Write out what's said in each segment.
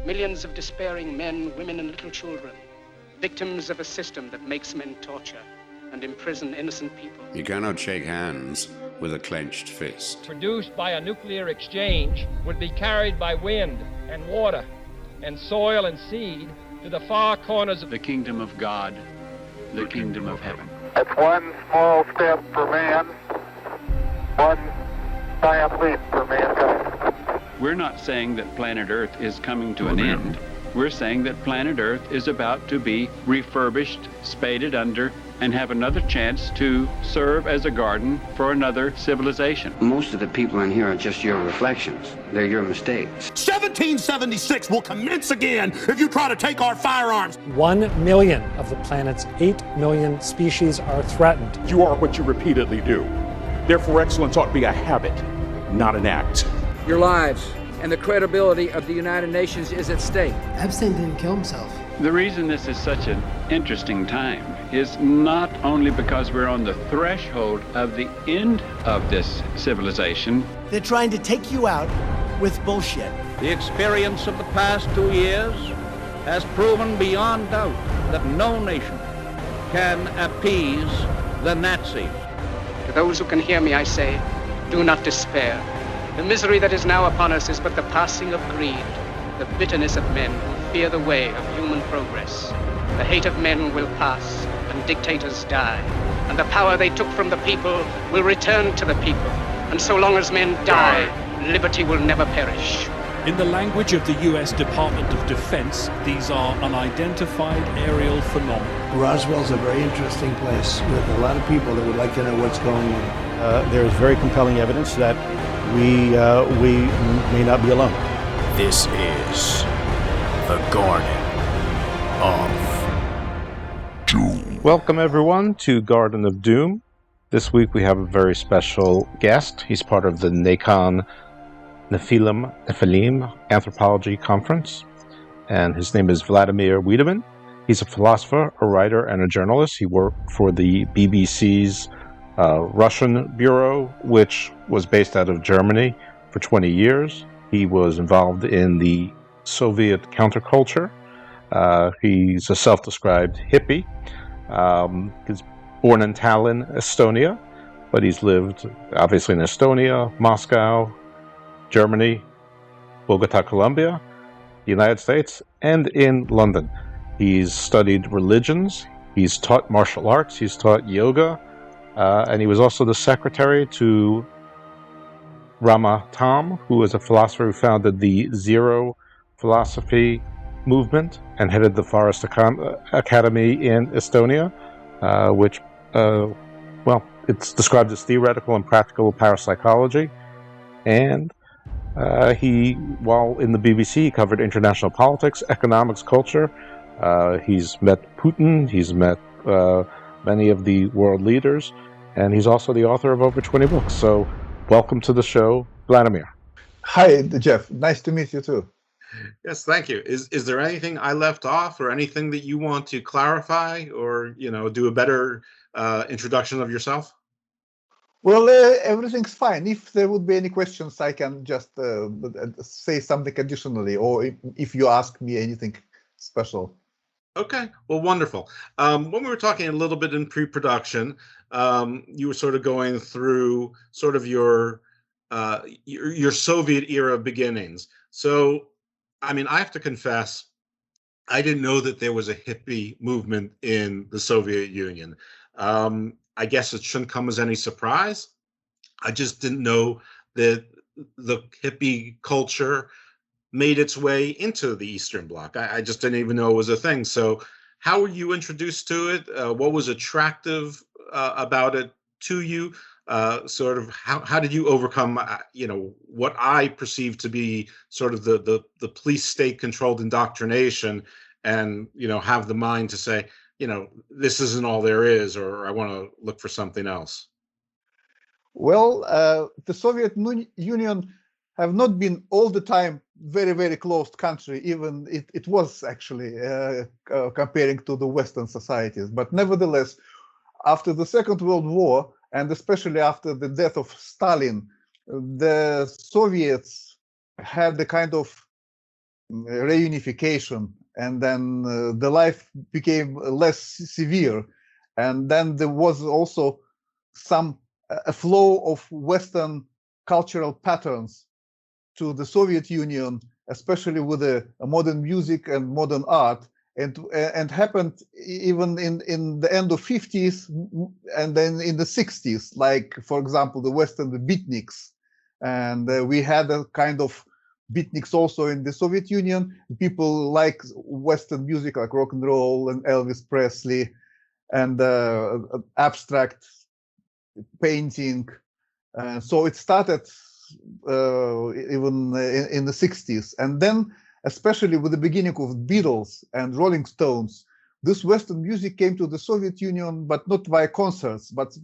Millions of despairing men, women, and little children, victims of a system that makes men torture and imprison innocent people. You cannot shake hands with a clenched fist. Produced by a nuclear exchange would be carried by wind and water and soil and seed to the far corners of the kingdom of God, the kingdom of heaven. It's one small step for man, one giant leap for mankind. We're not saying that planet Earth is coming to an end. We're saying that planet Earth is about to be refurbished, spaded under, and have another chance to serve as a garden for another civilization. Most of the people in here are just your reflections. They're your mistakes. 1776 will commence again if you try to take our firearms. 1 million of the planet's 8 million species are threatened. You are what you repeatedly do. Therefore, excellence ought to be a habit, not an act. Your lives and the credibility of the United Nations is at stake. Epstein didn't kill himself. The reason this is such an interesting time is not only because we're on the threshold of the end of this civilization. They're trying to take you out with bullshit. The experience of the past 2 years has proven beyond doubt that no nation can appease the Nazis. To those who can hear me, I say, do not despair. The misery that is now upon us is but the passing of greed, the bitterness of men who fear the way of human progress. The hate of men will pass, and dictators die, and the power they took from the people will return to the people. And so long as men die, liberty will never perish. In the language of the US Department of Defense, these are unidentified aerial phenomena. Roswell's a very interesting place with a lot of people that would like to know what's going on. There is very compelling evidence that we may not be alone. This is the Garden of Doom. Welcome everyone to Garden of Doom. This week we have a very special guest. He's part of the NACON Nephilim Anthropology Conference, and his name is Vladimir Wiedemann. He's a philosopher, a writer, and a journalist. He worked for the BBC's Russian Bureau, which was based out of Germany for 20 years. He was involved in the Soviet counterculture. He's a self-described hippie. He's born in Tallinn, Estonia, but he's lived obviously in Estonia, Moscow, Germany, Bogota, Colombia, the United States, and in London. He's studied religions, he's taught martial arts, he's taught yoga, and he was also the secretary to Rama Tam, who is a philosopher who founded the Zero Philosophy movement and headed the Forest Academy in Estonia, which, it's described as theoretical and practical parapsychology. And while in the BBC, he covered international politics, economics, culture. He's met Putin, he's met many of the world leaders, and he's also the author of over 20 books. So welcome to the show, Vladimir. Hi, Jeff. Nice to meet you too. Yes, thank you. Is there anything I left off or anything that you want to clarify or, do a better introduction of yourself? Well, everything's fine. If there would be any questions, I can just say something additionally, or if you ask me anything special. Okay, well, wonderful. When we were talking a little bit in pre-production, you were sort of going through sort of your Soviet era beginnings. So, I mean, I have to confess, I didn't know that there was a hippie movement in the Soviet Union. I guess it shouldn't come as any surprise. I just didn't know that the hippie culture made its way into the Eastern Bloc. I just didn't even know it was a thing. So how were you introduced to it? What was attractive about it to you? Sort of how did you overcome, what I perceive to be sort of the police state controlled indoctrination and, have the mind to say, this isn't all there is, or I want to look for something else? Well, the Soviet Union have not been all the time very, very closed country. Even it was actually comparing to the Western societies. But nevertheless, after the Second World War, and especially after the death of Stalin, the Soviets had the kind of reunification, and then the life became less severe, and then there was also a flow of Western cultural patterns to the Soviet Union, especially with the modern music and modern art, and happened even in the end of 50s and then in the 60s, like, for example, the Western beatniks. And we had a kind of beatniks also in the Soviet Union. People like Western music, like rock and roll and Elvis Presley, and abstract painting. So it started even in the 60s. And then, especially with the beginning of Beatles and Rolling Stones, this Western music came to the Soviet Union, but not via concerts, but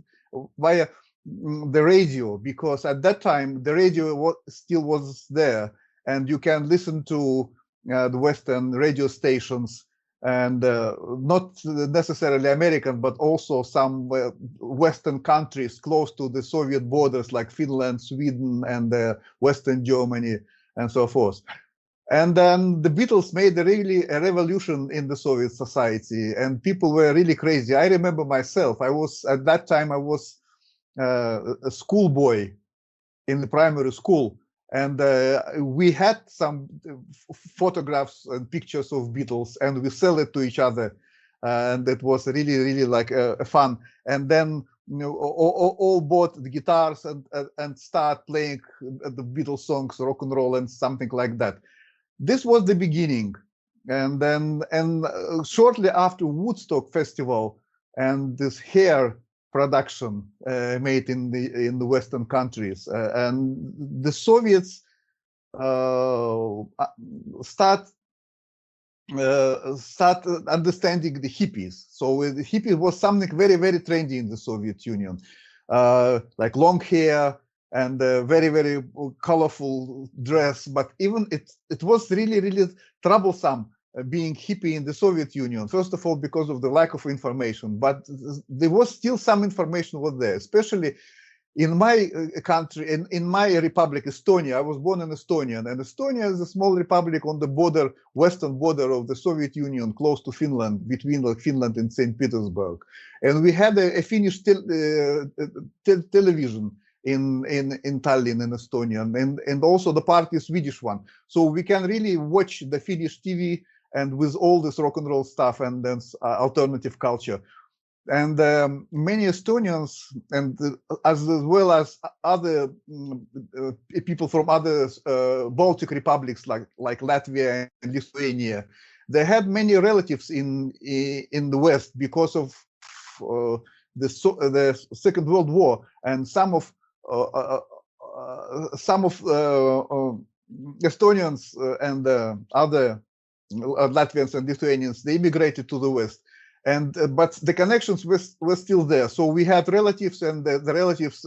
via the radio, because at that time the radio still was there, and you can listen to the Western radio stations, and not necessarily American, but also some Western countries close to the Soviet borders, like Finland, Sweden, and Western Germany, and so forth. And then the Beatles made really a revolution in the Soviet society, and people were really crazy. I remember myself, at that time I was a schoolboy in the primary school, and we had some photographs and pictures of Beatles, and we sell it to each other, and it was really, really like fun. And then all bought the guitars and start playing the Beatles songs, rock and roll, and something like that. This was the beginning, and then shortly after Woodstock Festival and this hair production made in the Western countries, and the Soviets start understanding the hippies. So the hippie was something very, very trendy in the Soviet Union, like long hair and very, very colorful dress. But even it was really, really troublesome being hippie in the Soviet Union. First of all, because of the lack of information, but there was still some information was there, especially in my country, in my republic, Estonia. I was born in Estonia, and Estonia is a small republic on the border, western border of the Soviet Union, close to Finland, between Finland and St. Petersburg. And we had a Finnish television in Tallinn, in Estonia, and also the party Swedish one. So we can really watch the Finnish TV, and with all this rock and roll stuff and then alternative culture. And many Estonians, and as well as other people from other Baltic republics like Latvia and Lithuania, they had many relatives in the West because of the Second World War, and some of Estonians and other Latvians and Lithuanians, they immigrated to the West. And but the connections were still there. So we had relatives, and the relatives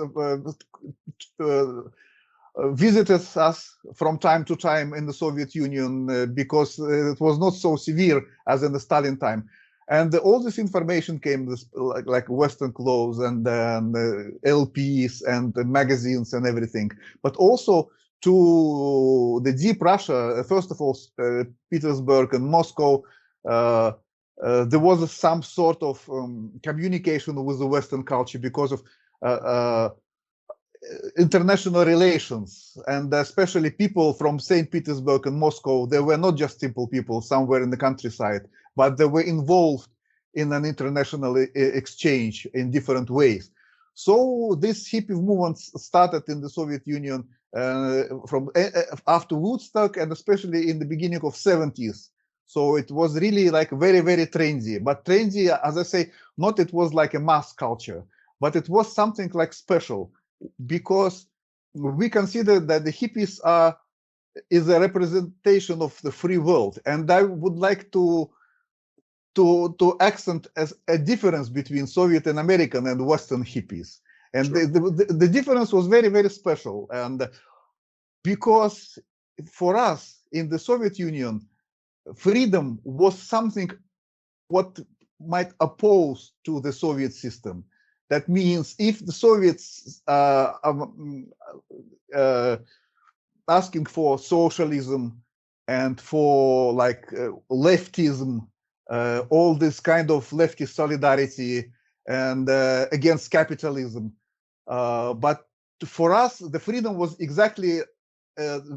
visited us from time to time in the Soviet Union because it was not so severe as in the Stalin time. And all this information came like Western clothes and LPs and magazines and everything, but also to the deep Russia. First of all, Petersburg and Moscow. There was some sort of communication with the Western culture because of international relations, and especially people from St. Petersburg and Moscow. They were not just simple people somewhere in the countryside, but they were involved in an international exchange in different ways. So this hippie movement started in the Soviet Union from after Woodstock, and especially in the beginning of 70s. So it was really like very, very trendy. But trendy, as I say, not it was like a mass culture, but it was something like special, because we consider that the hippies is a representation of the free world. And I would like to accent as a difference between Soviet and American and Western hippies. And sure. the difference was very, very special. And because for us in the Soviet Union, freedom was something what might oppose to the Soviet system. That means if the Soviets asking for socialism and for like leftism, all this kind of leftist solidarity and against capitalism. But for us, the freedom was exactly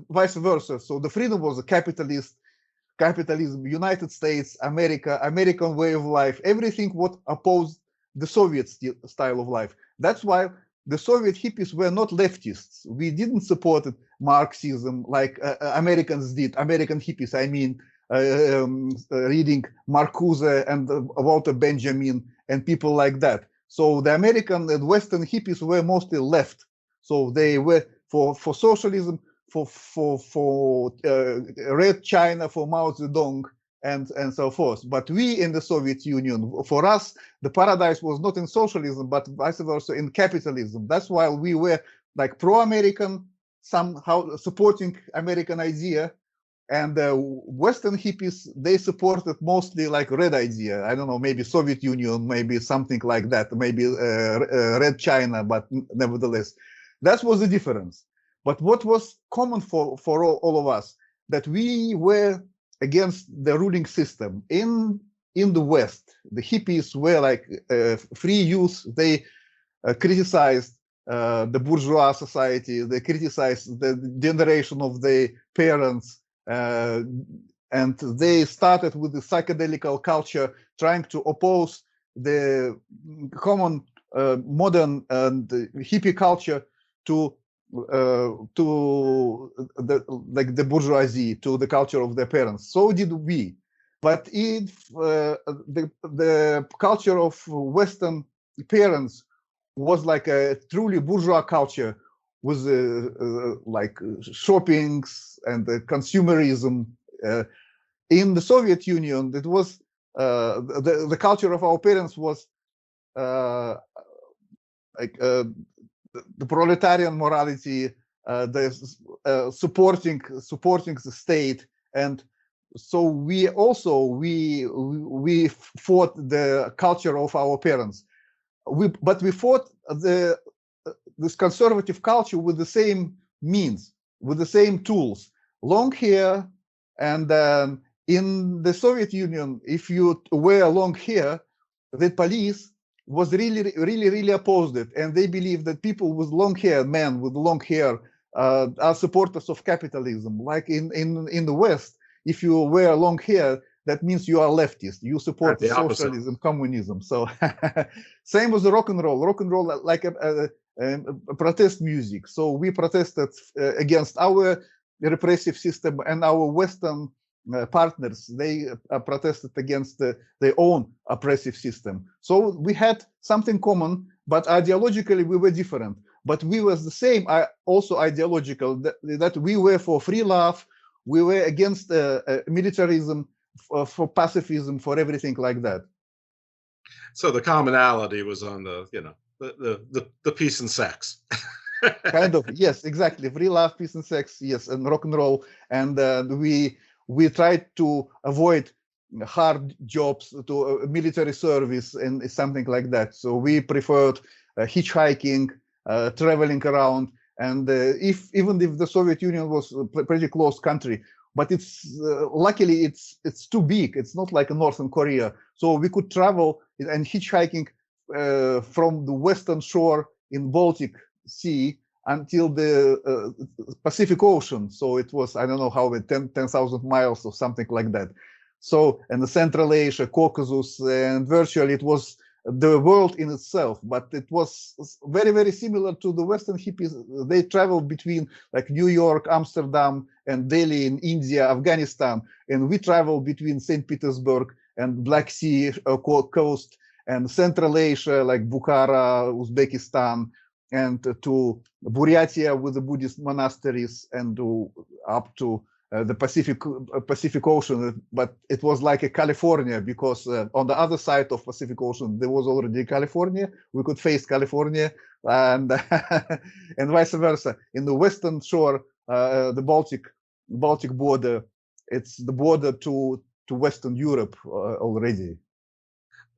vice versa. So the freedom was a capitalism, United States, America, American way of life, everything what opposed the Soviet style of life. That's why the Soviet hippies were not leftists. We didn't support Marxism like Americans did. American hippies, I mean, reading Marcuse and Walter Benjamin and people like that. So the American and Western hippies were mostly left. So they were for socialism, for Red China, for Mao Zedong, and so forth. But we in the Soviet Union, for us, the paradise was not in socialism, but vice versa in capitalism. That's why we were like pro-American, somehow supporting American idea, and Western hippies, they supported mostly like red idea. I don't know, maybe Soviet Union, maybe something like that, maybe Red China, but nevertheless, that was the difference. But what was common for all of us, that we were against the ruling system. In the West, the hippies were like free youth. They criticized the bourgeois society. They criticized the generation of their parents. And they started with the psychedelic culture, trying to oppose the common modern and hippie culture to the bourgeoisie, to the culture of their parents. So did we. But if the culture of Western parents was like a truly bourgeois culture, with like shoppings and consumerism. In the Soviet Union, it was the culture of our parents was like the proletarian morality, the supporting the state, and so we fought the culture of our parents. But we fought this conservative culture with the same means, with the same tools, long hair, and in the Soviet Union, if you wear long hair, the police was really opposed it, and they believed that people with long hair, men with long hair, are supporters of capitalism. Like in the West, if you wear long hair, that means you are leftist. You support socialism, communism. So same with the rock and roll, like a protest music. So we protested against our repressive system, and our Western partners, they protested against their own oppressive system. So we had something common, but ideologically we were different. But we were the same, also ideological, that we were for free love, we were against militarism, for pacifism, for everything like that. So the commonality was on the peace and sex. Kind of, yes, exactly. Free love, peace and sex, yes, and rock and roll. And we tried to avoid hard jobs, to military service and something like that. So we preferred hitchhiking, traveling around. And even if the Soviet Union was a pretty closed country, but it's luckily it's too big. It's not like Northern Korea. So we could travel and hitchhiking from the western shore in Baltic Sea until the Pacific Ocean. So it was, I don't know how, 10,000 miles or something like that. So, and the Central Asia, Caucasus, and virtually it was the world in itself. But it was very similar to the Western hippies. They traveled between like New York, Amsterdam, and Delhi in India, Afghanistan. And we traveled between St. Petersburg and Black Sea coast and Central Asia, like Bukhara, Uzbekistan, and to Buryatia with the Buddhist monasteries, and up to the Pacific Ocean. But it was like a California, because on the other side of Pacific Ocean there was already California. We could face California, and and vice versa. In the western shore, the Baltic border, it's the border to Western Europe already.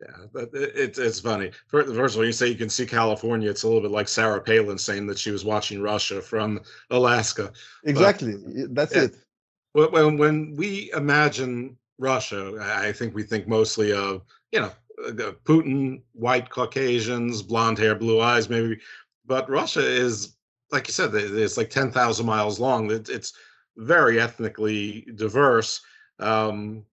Yeah, but it's funny. First of all, you say you can see California. It's a little bit like Sarah Palin saying that she was watching Russia from Alaska. Exactly, that's it. When we imagine Russia, I think we think mostly of, Putin, white Caucasians, blonde hair, blue eyes, maybe. But Russia is, like you said, it's like 10,000 miles long. It's very ethnically diverse, going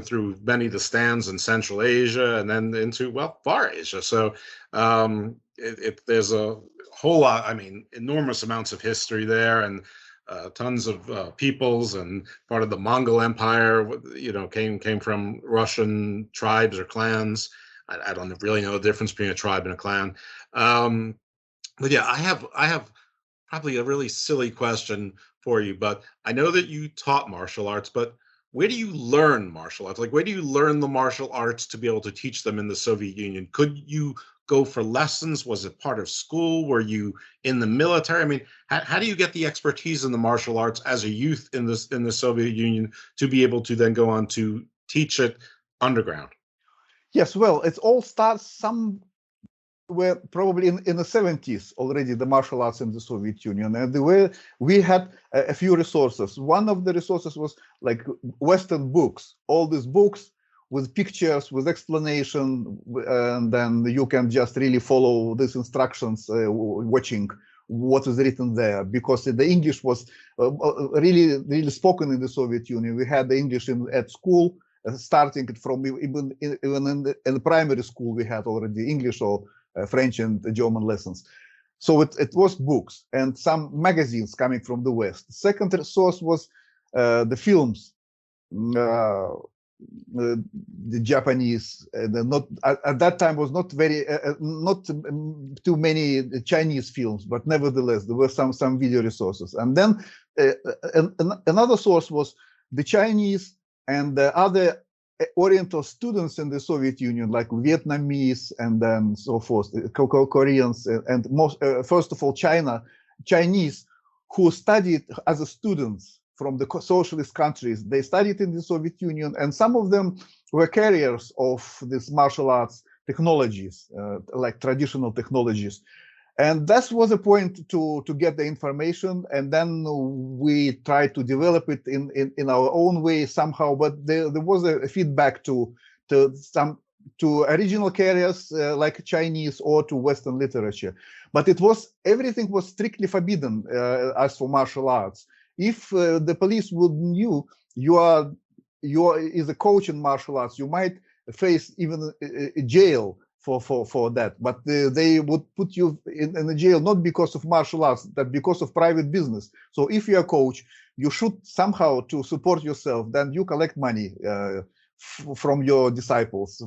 through many of the stands in Central Asia and then into, well, Far Asia. So there's a whole lot, enormous amounts of history there, and tons of peoples, and part of the Mongol Empire, came from Russian tribes or clans. I don't really know the difference between a tribe and a clan. But yeah, I have probably a really silly question for you, but I know that you taught martial arts, but where do you learn martial arts? Like, where do you learn the martial arts to be able to teach them in the Soviet Union? Could you go for lessons? Was it part of school? Were you in the military? I mean, how do you get the expertise in the martial arts as a youth in the Soviet Union to be able to then go on to teach it underground? Yes, well, it all starts somewhere probably in the 70s already, the martial arts in the Soviet Union. And the way we had a few resources. One of the resources was like Western books, all these books with pictures, with explanation, and then you can just really follow these instructions, watching what is written there, because the English was really spoken in the Soviet Union. We had the English at school, starting from even in the primary school, we had already English or French and German lessons. So it was books and some magazines coming from the West. The second source was the films. The Japanese, not at that time was not very not too many Chinese films, but nevertheless there were some video resources. And then another source was the Chinese and the other Oriental students in the Soviet Union, like Vietnamese and then so forth, Koreans, and most first of all Chinese who studied as students from the socialist countries. They studied in the Soviet Union, and some of them were carriers of these martial arts technologies, like traditional technologies. And that was a point to get the information, and then we tried to develop it in our own way somehow. But there was a feedback to original carriers like Chinese or to Western literature. But everything was strictly forbidden as for martial arts. If the police would knew you is a coach in martial arts, you might face even a jail for that. But they would put you in a jail not because of martial arts, but because of private business. So if you're a coach, you should somehow to support yourself. Then you collect money from your disciples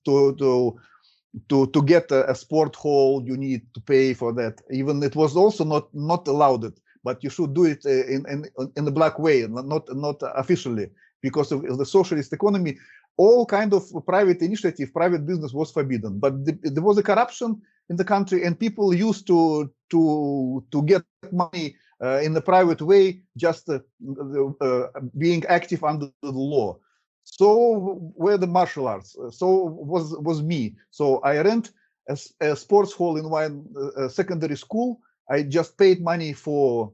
to get a sport hall. You need to pay for that. Even it was also not allowed. But you should do it in the black way, not officially, because of the socialist economy. All kind of private initiative, private business was forbidden. But there was a corruption in the country, and people used to get money in the private way, just being active under the law. So were the martial arts. So was me. So I rent a sports hall in one secondary school. I just paid money for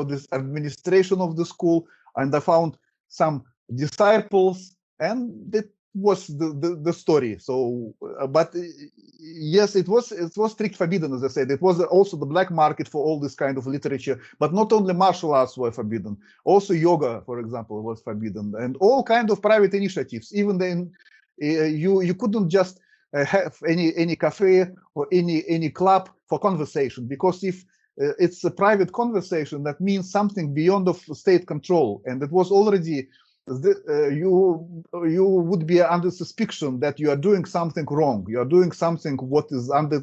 this administration of the school, and I found some disciples, and that was the story. So, but yes, it was strict forbidden, as I said. It was also the black market for all this kind of literature. But not only martial arts were forbidden, also yoga, for example, was forbidden, and all kind of private initiatives. Even then, you couldn't just have any cafe or any club for conversation, because if it's a private conversation, that means something beyond of state control, and it was already you would be under suspicion that you are doing something wrong. You are doing something what is under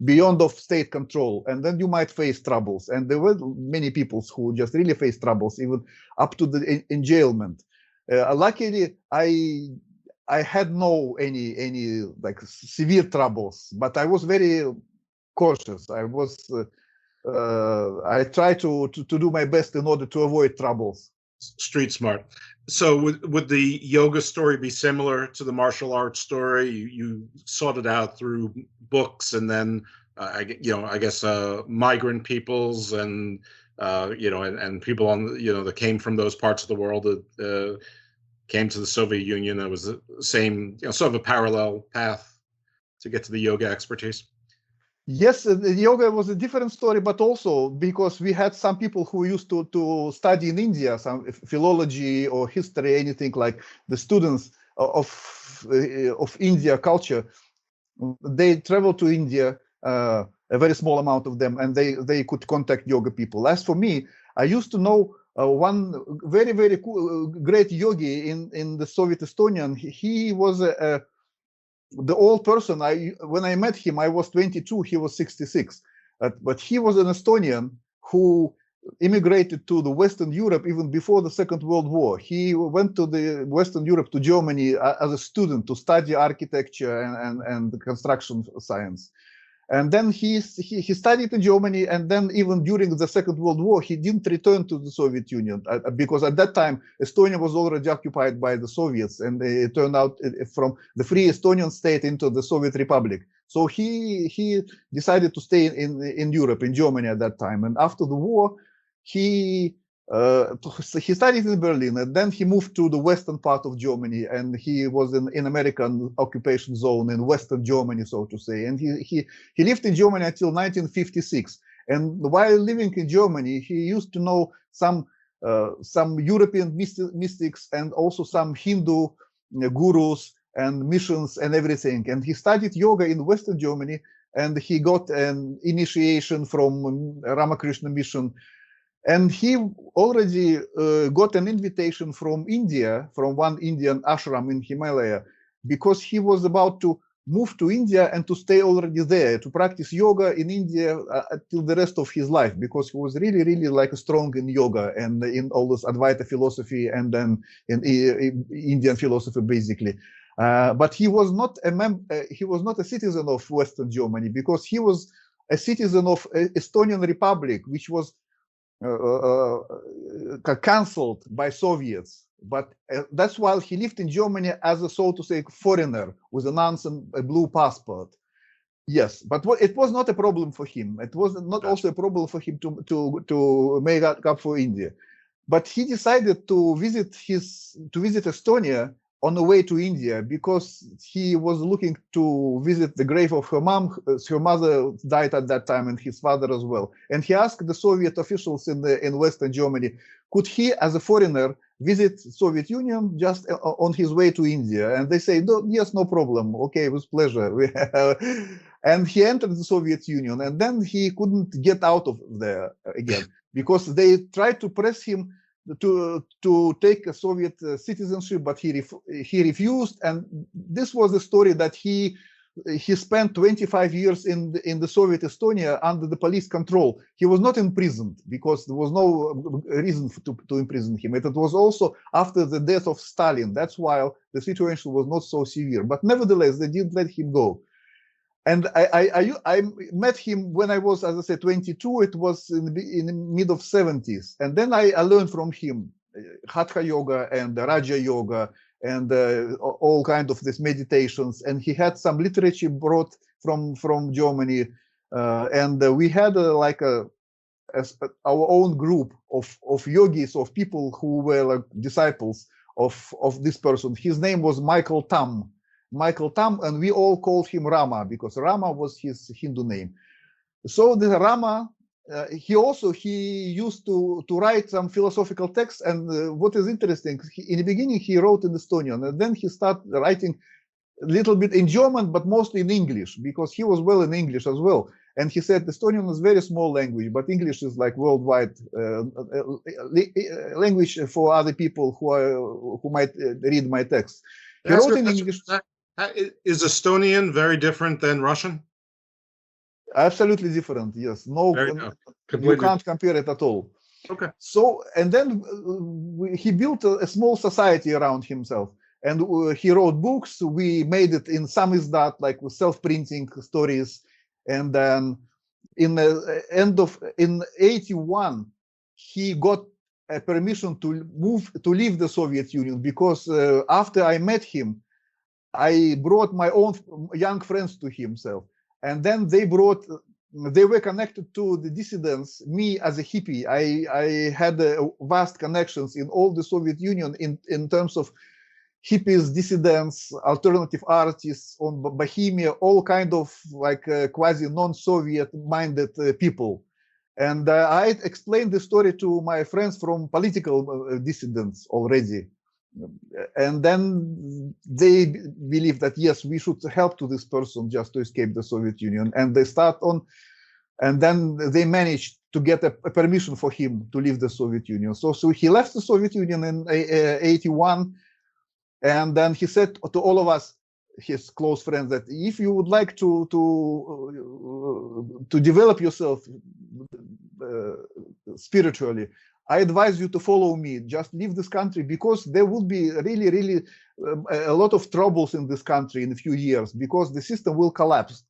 beyond of state control, and then you might face troubles. And there were many people who just really faced troubles, even up to the enjailment. Luckily, I had no any like severe troubles, but I was very cautious. I tried to do my best in order to avoid troubles. Street smart. So would the yoga story be similar to the martial arts story? You sought it out through books, and then I guess migrant peoples and and people that came from those parts of the world that came to the Soviet Union. It was the same, sort of a parallel path to get to the yoga expertise. Yes, the yoga was a different story, but also because we had some people who used to study in India, some philology or history, anything like the students of India culture. They traveled to India, a very small amount of them, and they could contact yoga people. As for me, I used to know one very, very great yogi in the Soviet Estonian. He was the old person. When I met him, I was 22, he was 66. But he was an Estonian who immigrated to the Western Europe even before the Second World War. He went to the Western Europe, to Germany, as a student to study architecture and construction science. And then he studied in Germany, and then even during the Second World War, he didn't return to the Soviet Union because at that time Estonia was already occupied by the Soviets, and it turned out from the free Estonian state into the Soviet Republic. So he decided to stay in Europe, in Germany at that time. And after the war, he studied in Berlin, and then he moved to the western part of Germany, and he was in American occupation zone in Western Germany, so to say. And he lived in Germany until 1956. And while living in Germany, he used to know some European mystics and also some Hindu gurus and missions and everything. And he studied yoga in Western Germany, and he got an initiation from Ramakrishna mission. And he already got an invitation from India, from one Indian ashram in Himalaya, because he was about to move to India and to stay already there, to practice yoga in India till the rest of his life, because he was really, really like strong in yoga and in all this Advaita philosophy and then in Indian philosophy, basically. But he was not a citizen of Western Germany, because he was a citizen of Estonian Republic, which was cancelled by Soviets. But that's why he lived in Germany as a, so to say, foreigner with a blue passport. Yes, but it was not a problem for him. It was not also a problem for him to make up for India. But he decided to visit Estonia on the way to India, because he was looking to visit the grave of her mom. Her mother died at that time, and his father as well. And he asked the Soviet officials in Western Germany, could he, as a foreigner, visit Soviet Union just on his way to India? And they say, no, yes, no problem. Okay, with pleasure. And he entered the Soviet Union, and then he couldn't get out of there again, because they tried to press him to take a Soviet citizenship, but he refused. And this was the story that he spent 25 years in the Soviet Estonia under the police control. He was not imprisoned because there was no reason to imprison him. It was also after the death of Stalin. That's why the situation was not so severe. But nevertheless, they didn't let him go. And I met him when I was, as I said, 22. It was in the mid of 70s. And then I learned from him Hatha Yoga and Raja Yoga and all kinds of these meditations. And he had some literature brought from Germany. And we had our own group of yogis, of people who were like disciples of this person. His name was Michael Tam, and we all called him Rama, because Rama was his Hindu name. So the Rama, he used to write some philosophical texts. And what is interesting, in the beginning he wrote in Estonian, and then he started writing a little bit in German, but mostly in English, because he was well in English as well. And he said Estonian is a very small language, but English is like worldwide language for other people who might read my text. He wrote in English. Is Estonian very different than Russian? Absolutely different, yes. You can't compare it at all. Okay. So, and then he built a small society around himself, and he wrote books. We made it in samizdat, like with self-printing stories. And then in 81, he got a permission to leave the Soviet Union, because after I met him, I brought my own young friends to himself, and then they brought they were connected to the dissidents. Me as a hippie, I had vast connections in all the Soviet Union in terms of hippies, dissidents, alternative artists on Bohemia, all kind of like quasi non-Soviet minded people. And I explained the story to my friends from political dissidents already. And then they believe that, yes, we should help to this person just to escape the Soviet Union. And they start on, and then they managed to get a permission for him to leave the Soviet Union. So he left the Soviet Union in 81. And then he said to all of us, his close friends, that if you would like to develop yourself spiritually, I advise you to follow me. Just leave this country, because there will be really a lot of troubles in this country in a few years, because the system will collapse.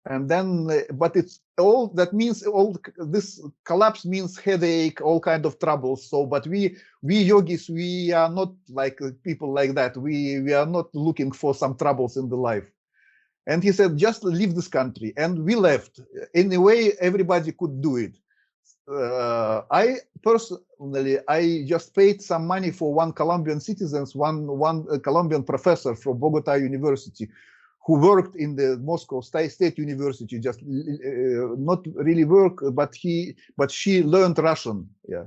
And then, but it's all that means, all this collapse means headache, all kind of troubles. So, but we yogis, we are not like people like that. We are not looking for some troubles in the life. And he said, just leave this country. And we left. In a way, everybody could do it. I personally, I just paid some money for one Colombian citizens, one Colombian professor from Bogota University, who worked in the Moscow State University, just not really work, but she learned Russian, yeah,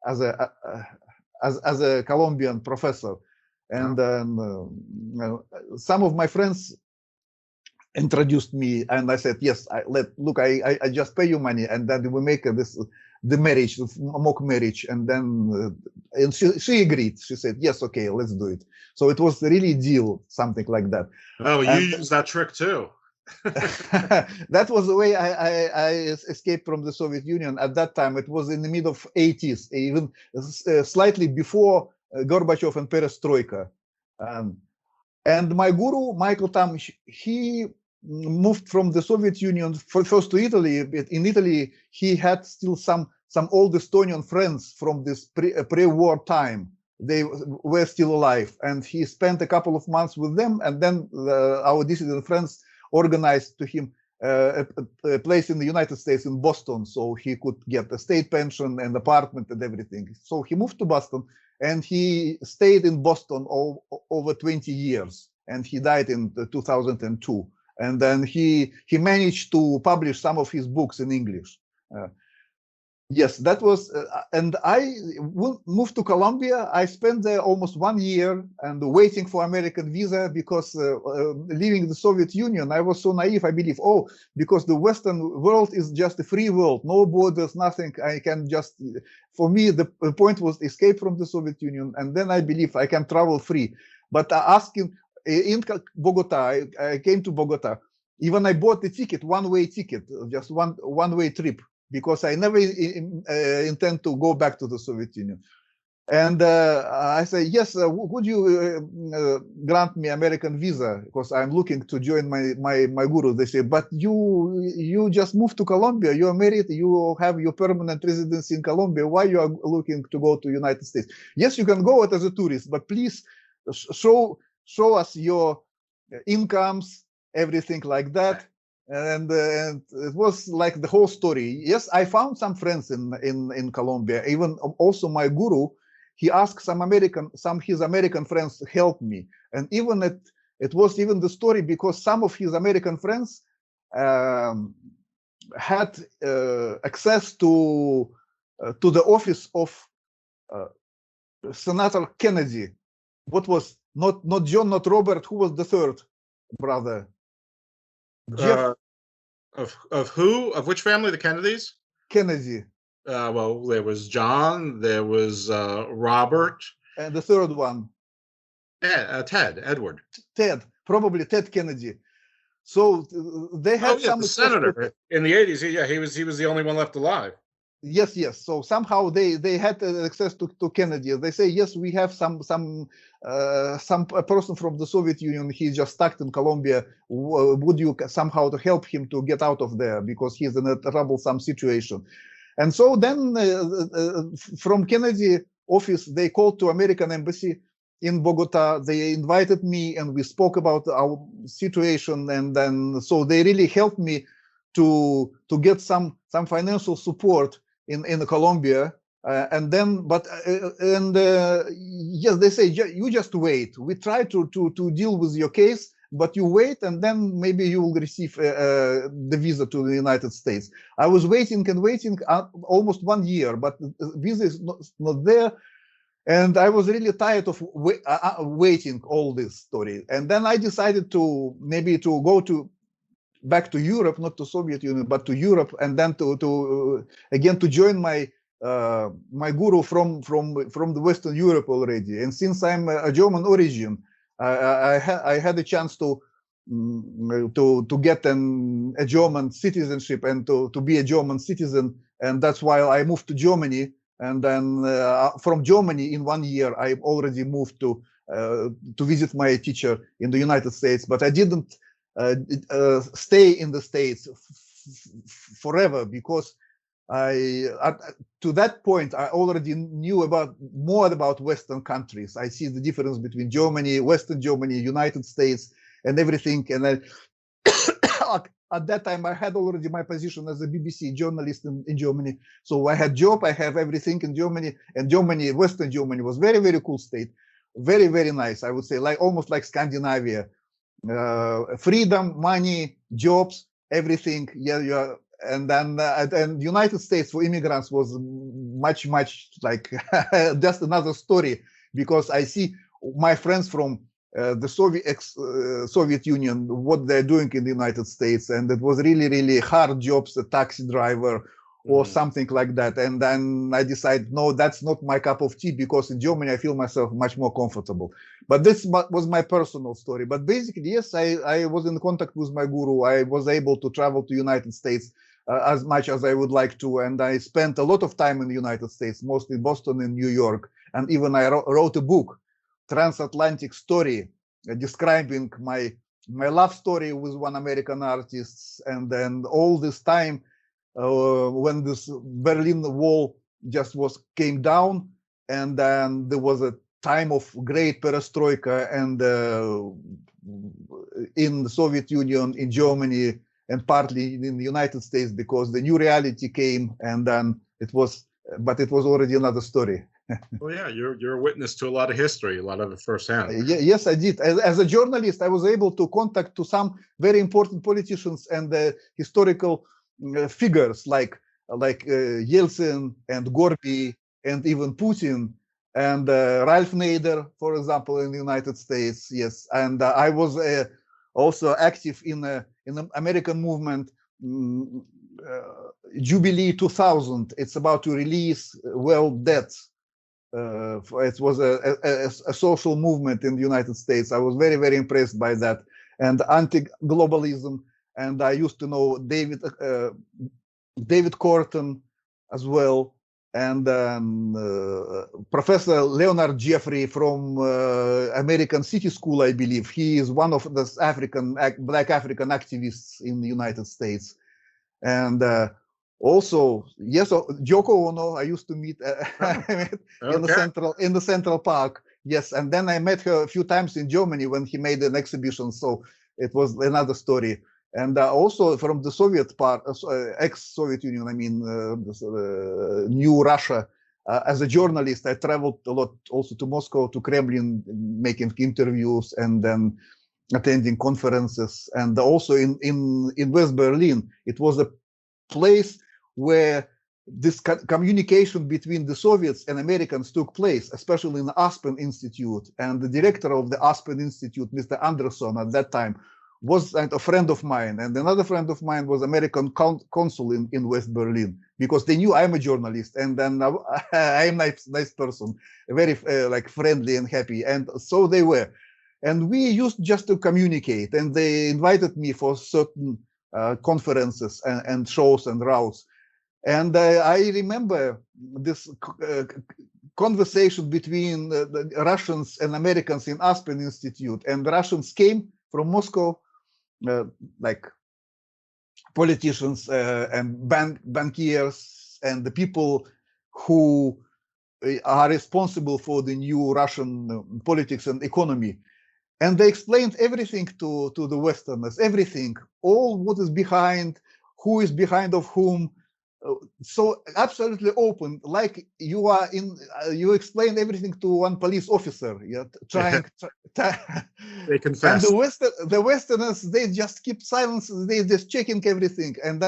as a Colombian professor. And some of my friends introduced me, and I said, yes, look, I just pay you money, and then we make the marriage, mock marriage, and then and she agreed. She said, yes, okay, let's do it. So it was really deal, something like that. Oh, you used that trick too. That was the way I escaped from the Soviet Union. At that time, it was in the mid of 80s, even slightly before Gorbachev and Perestroika. And my guru, Michael Tam, he moved from the Soviet Union first to Italy. But in Italy, he had still some old Estonian friends from this pre-war time. They were still alive, and he spent a couple of months with them. And then our dissident friends organized to him a place in the United States, in Boston, so he could get a state pension and apartment and everything. So he moved to Boston, and he stayed in Boston over 20 years, and he died in 2002. And then he managed to publish some of his books in English. Yes, that was, and I moved to Colombia. I spent there almost 1 year and waiting for American visa, because leaving the Soviet Union, I was so naive. I believe, because the Western world is just a free world, no borders, nothing. I can just, for me, the point was escape from the Soviet Union, and then I believe I can travel free. But asking in Bogota, I came to Bogota. Even I bought the ticket, one-way ticket, just one-way trip, because I never intend to go back to the Soviet Union. And I say, yes, would you grant me American visa? Because I'm looking to join my guru. They say, but you just moved to Colombia. You're married. You have your permanent residence in Colombia. Why you are looking to go to United States? Yes, you can go as a tourist, but please show us your incomes, everything like that. And it was like the whole story. Yes, I found some friends in Colombia. Even also my guru, he asked his American friends to help me. And even it was even the story, because some of his American friends had access to the office of Senator Kennedy. What was not John, not Robert? Who was the third brother? Jeff. Of who? Of which family? The Kennedys? Kennedy. Well, there was John, there was Robert. And the third one? Edward. Ted, probably Ted Kennedy. So they had the senator in the 80s. Yeah, he was the only one left alive. Yes. So somehow they had access to Kennedy. They say, yes, we have some person from the Soviet Union. He's just stuck in Colombia. Would you somehow to help him to get out of there, because he's in a troublesome situation? And so then from Kennedy office, they called to American embassy in Bogota. They invited me, and we spoke about our situation. And then so they really helped me to get some financial support in Colombia. And then, yes, they say you just wait. We try to deal with your case, but you wait, and then maybe you will receive the visa to the United States. I was waiting and waiting almost 1 year, but the visa is not there. And I was really tired of waiting all this story. And then I decided to maybe to go back to Europe, not to Soviet Union, but to Europe, and then to join my guru from the Western Europe already. And since I'm a German origin, I had a chance to get a German citizenship and to be a German citizen, and that's why I moved to Germany. And then from Germany, in 1 year, I already moved to visit my teacher in the United States. But I didn't stay in the States forever, because to that point I already knew more about Western countries. I see the difference between Germany, Western Germany, United States, and everything. And at that time I had already my position as a BBC journalist in Germany. So I had job, I have everything in Germany. And Germany, Western Germany, was very, very cool state, very, very nice. I would say almost like Scandinavia. Freedom, money, jobs, everything. Yeah. And then and United States for immigrants was much like just another story, because I see my friends from the Soviet Union, what they're doing in the United States, and it was really, really hard jobs, a taxi driver or something like that. And then I decided, no, that's not my cup of tea, because in Germany I feel myself much more comfortable. But this was my personal story. But basically, yes, I was in contact with my guru. I was able to travel to United States as much as I would like to, and I spent a lot of time in the United States, mostly Boston and New York, and even I wrote a book, Transatlantic Story, describing my love story with one American artist. And then all this time, when this Berlin Wall just came down, and then there was a time of great perestroika, and in the Soviet Union, in Germany, and partly in the United States, because the new reality came, and then it was already another story. Well, yeah, you're a witness to a lot of history, a lot of it firsthand. Yes, I did. As a journalist, I was able to contact to some very important politicians and historical figures like Yeltsin and Gorby and even Putin and Ralph Nader, for example, in the United States. Yes, and I was also active in the American movement, Jubilee 2000. It's about to release world debts. It was a social movement in the United States. I was very, very impressed by that, and anti-globalism. And I used to know David Corton as well, and Professor Leonard Jeffrey from American City School, I believe. He is one of the Black African activists in the United States. And also, yes, Yoko Ono, I used to meet in the Central Park. Yes, and then I met her a few times in Germany when he made an exhibition. So it was another story. And also from the Soviet part, ex-Soviet Union, I mean, new Russia. As a journalist, I traveled a lot also to Moscow, to Kremlin, making interviews and then attending conferences. And also in West Berlin, it was a place where this communication between the Soviets and Americans took place, especially in the Aspen Institute. And the director of the Aspen Institute, Mr. Anderson, at that time, was a friend of mine. And another friend of mine was American consul in West Berlin, because they knew I'm a journalist, and then I am a nice person, very like friendly and happy. And so they were. And we used just to communicate, and they invited me for certain conferences and shows and routes. And I remember this conversation between the Russians and Americans in Aspen Institute, and the Russians came from Moscow, like politicians and bankiers and the people who are responsible for the new Russian politics and economy. And they explained everything to the Westerners, everything, all what is behind, who is behind of whom. So absolutely open, like you are in. You explain everything to one police officer. Yeah, trying. They confess. And the Westerners, they just keep silence. They just checking everything. And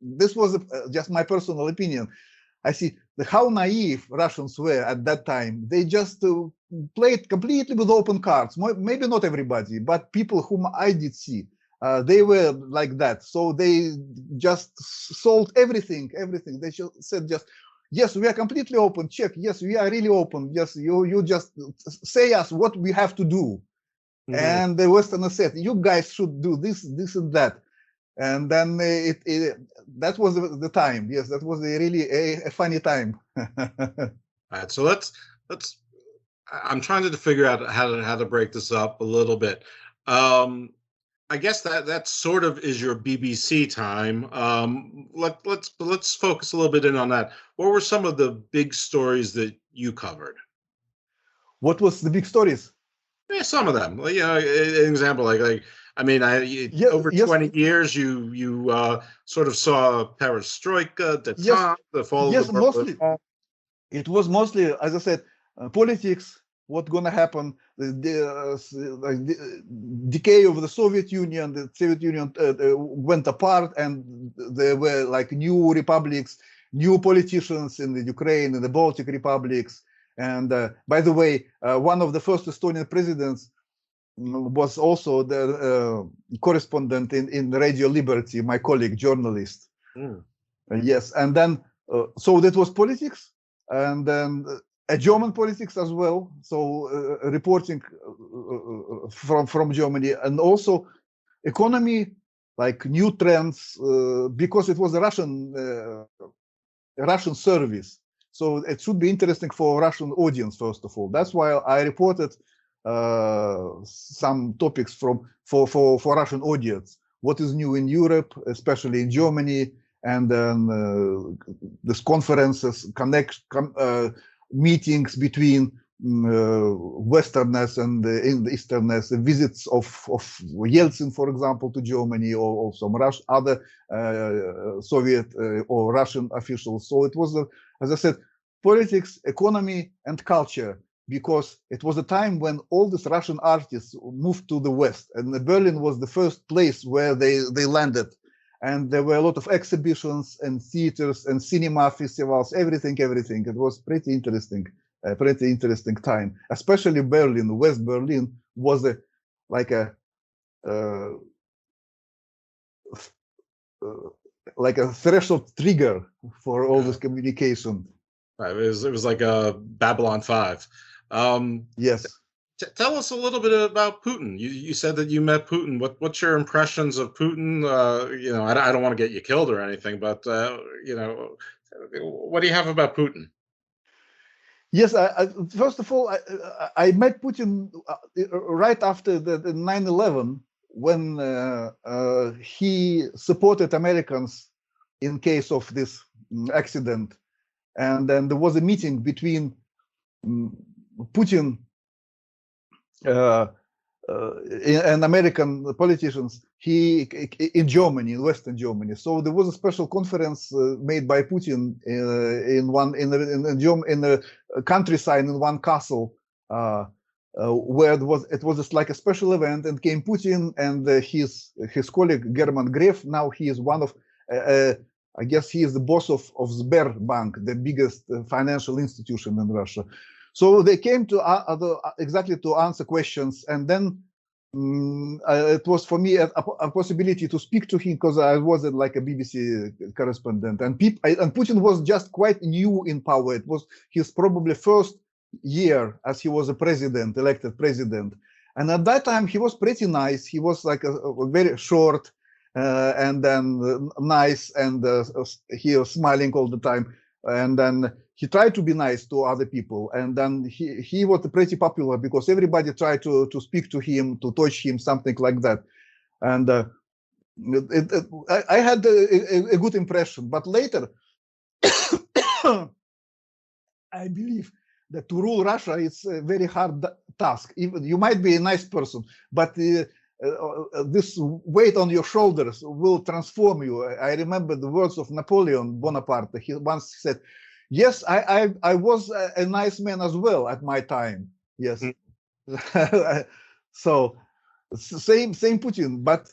this was just my personal opinion. I see how naive Russians were at that time. They just played completely with open cards. Maybe not everybody, but people whom I did see. They were like that, so they just sold everything. They said just, yes, we are completely open. Check, yes, we are really open. Yes, you just say us what we have to do. Mm-hmm. And the Westerners said, you guys should do this, and that. And then that was the time. Yes, that was really a funny time. All right, so let's. I'm trying to figure out how to break this up a little bit. I guess that sort of is your BBC time. Let's focus a little bit in on that. What were some of the big stories that you covered? What was the big stories? Yeah, some of them. You know, an example, like I mean, over 20 years, you sort of saw perestroika, the fall of the mostly. It was mostly, as I said, politics. What's going to happen? The decay of the Soviet Union. The Soviet Union went apart, and there were like new republics, new politicians in the Ukraine and the Baltic republics. And by the way, one of the first Estonian presidents was also the correspondent in Radio Liberty, my colleague, journalist. Yes, and then so that was politics, and then. German politics as well, so reporting from Germany, and also economy, like new trends, because it was a Russian service, so it should be interesting for Russian audience first of all. That's why I reported some topics for Russian audience. What is new in Europe, especially in Germany, and then these conferences, meetings between Westerners and Easterners, visits of Yeltsin, for example, to Germany, or some other Soviet or Russian officials. So it was, as I said, politics, economy, and culture, because it was a time when all these Russian artists moved to the West, and Berlin was the first place where they landed. And there were a lot of exhibitions and theaters and cinema festivals, everything. It was pretty interesting time. Especially Berlin, West Berlin was like a threshold trigger for all this communication. Right, it was like a Babylon 5. Yes. Tell us a little bit about Putin. You said that you met Putin. What's your impressions of Putin? You know, I don't want to get you killed or anything, but you know, what do you have about Putin? Yes, first of all, I met Putin right after the 9/11, when he supported Americans in case of this accident, and then there was a meeting between Putin and American politicians in Germany, in Western Germany. So there was a special conference made by Putin in a countryside in one castle, where it was just like a special event, and came Putin and his colleague German Gref. Now he is one of I guess he is the boss of Sberbank, the biggest financial institution in Russia. So they came to exactly to answer questions, and then it was for me a possibility to speak to him, because I was like a BBC correspondent, and Putin was just quite new in power. It was his probably first year as he was a president, elected president, and at that time he was pretty nice. He was like a very short and then nice, and he was smiling all the time, and then he tried to be nice to other people, and then he was pretty popular because everybody tried to speak to him, to touch him, something like that. And I had a good impression. But later, I believe that to rule Russia is a very hard task. Even you might be a nice person, but this weight on your shoulders will transform you. I remember the words of Napoleon Bonaparte. He once said, yes, I was a nice man as well at my time. Yes. So same Putin, but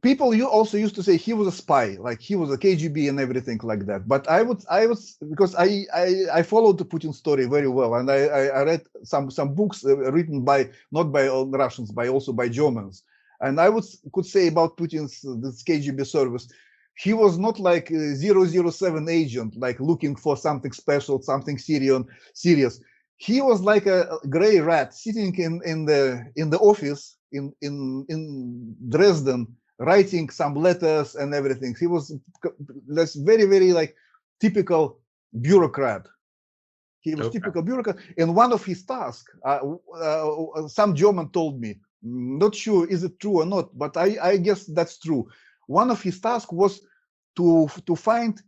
people you also used to say he was a spy, like he was a KGB and everything like that. But I was because I followed the Putin story very well, and I read some books written by not by Russians, but also by Germans. And I could say about Putin's this KGB service, he was not like a 007 agent, like looking for something special, something serious. He was like a gray rat sitting in the office in Dresden, writing some letters and everything. He was very, very like typical bureaucrat. He was typical bureaucrat. And one of his tasks, some German told me, not sure is it true or not, but I guess that's true. One of his tasks was to find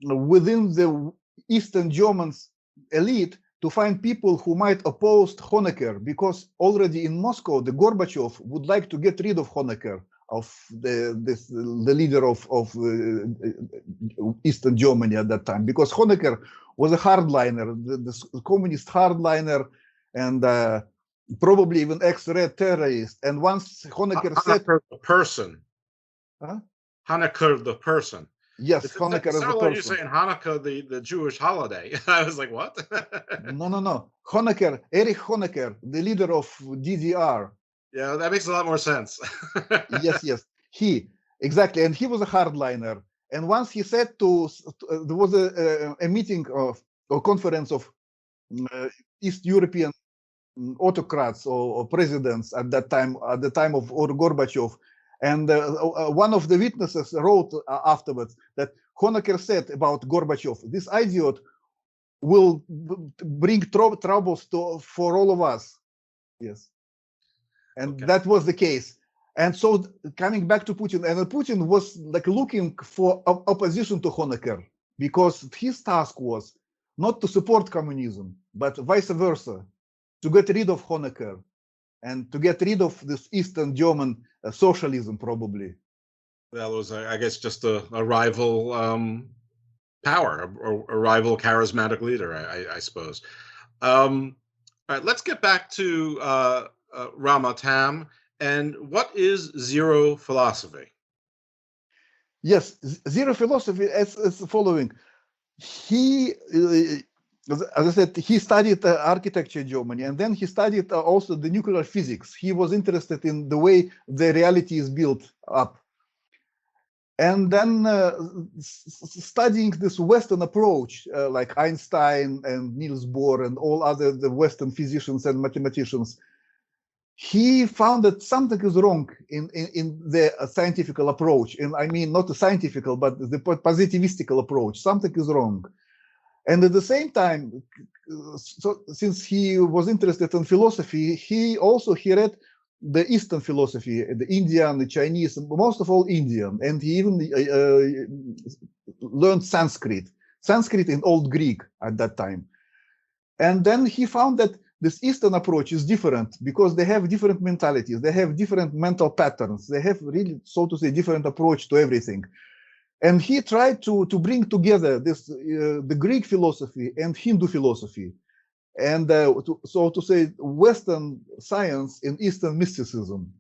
within the Eastern Germans elite, to find people who might oppose Honecker, because already in Moscow, the Gorbachev would like to get rid of Honecker, of the leader of Eastern Germany at that time, because Honecker was a hardliner, the communist hardliner, and probably even ex-red terrorist. And once Honecker said, the person, Honecker the person. Yes, Hanukkah is the person. You're saying Hanukkah, the Jewish holiday. I was like, what? No. Honecker, Erich Honecker, the leader of DDR. Yeah, that makes a lot more sense. Yes. He, exactly. And he was a hardliner. And once he said there was a meeting or conference of East European autocrats or presidents at the time of Gorbachev. And one of the witnesses wrote afterwards that Honecker said about Gorbachev, this idiot will bring troubles for all of us. Yes. And that was the case. And so coming back to Putin, and Putin was like looking for opposition to Honecker, because his task was not to support communism, but vice versa, to get rid of Honecker and to get rid of this Eastern German socialism, probably. That was, I guess, just a rival power, or a rival charismatic leader, I suppose. All right, let's get back to Rama Tam. And what is zero philosophy? Yes, zero philosophy is the following. He, as I said, he studied architecture in Germany, and then he studied also the nuclear physics. He was interested in the way the reality is built up. And then studying this Western approach, like Einstein and Niels Bohr and all the Western physicians and mathematicians, he found that something is wrong in the scientific approach. And I mean, not the scientific, but the positivistic approach. Something is wrong. And at the same time, so since he was interested in philosophy, he read the Eastern philosophy, the Indian, the Chinese, most of all Indian. And he even learned Sanskrit in Old Greek at that time. And then he found that this Eastern approach is different because they have different mentalities, they have different mental patterns, they have really, so to say, different approach to everything. And he tried to bring together this the Greek philosophy and Hindu philosophy, and so to say, Western science and Eastern mysticism,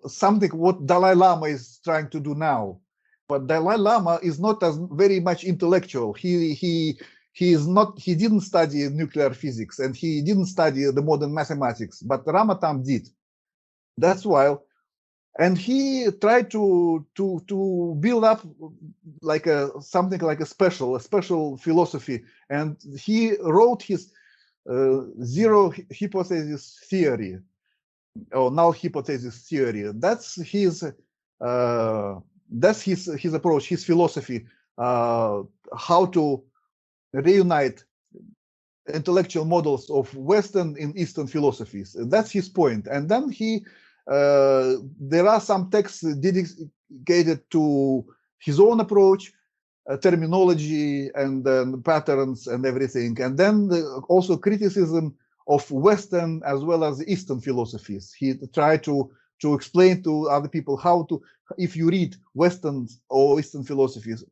something what Dalai Lama is trying to do now. But Dalai Lama is not as very much intellectual. He didn't study nuclear physics, and he didn't study the modern mathematics, but Rama Tam did. That's why. And he tried to build up like something like a special philosophy. And he wrote his zero hypothesis theory, or null hypothesis theory. That's his approach, his philosophy, how to reunite intellectual models of Western and Eastern philosophies. That's his point. And then there are some texts dedicated to his own approach, terminology and patterns and everything. And then also criticism of Western as well as Eastern philosophies. He tried to explain to other people how to, if you read Western or Eastern philosophies,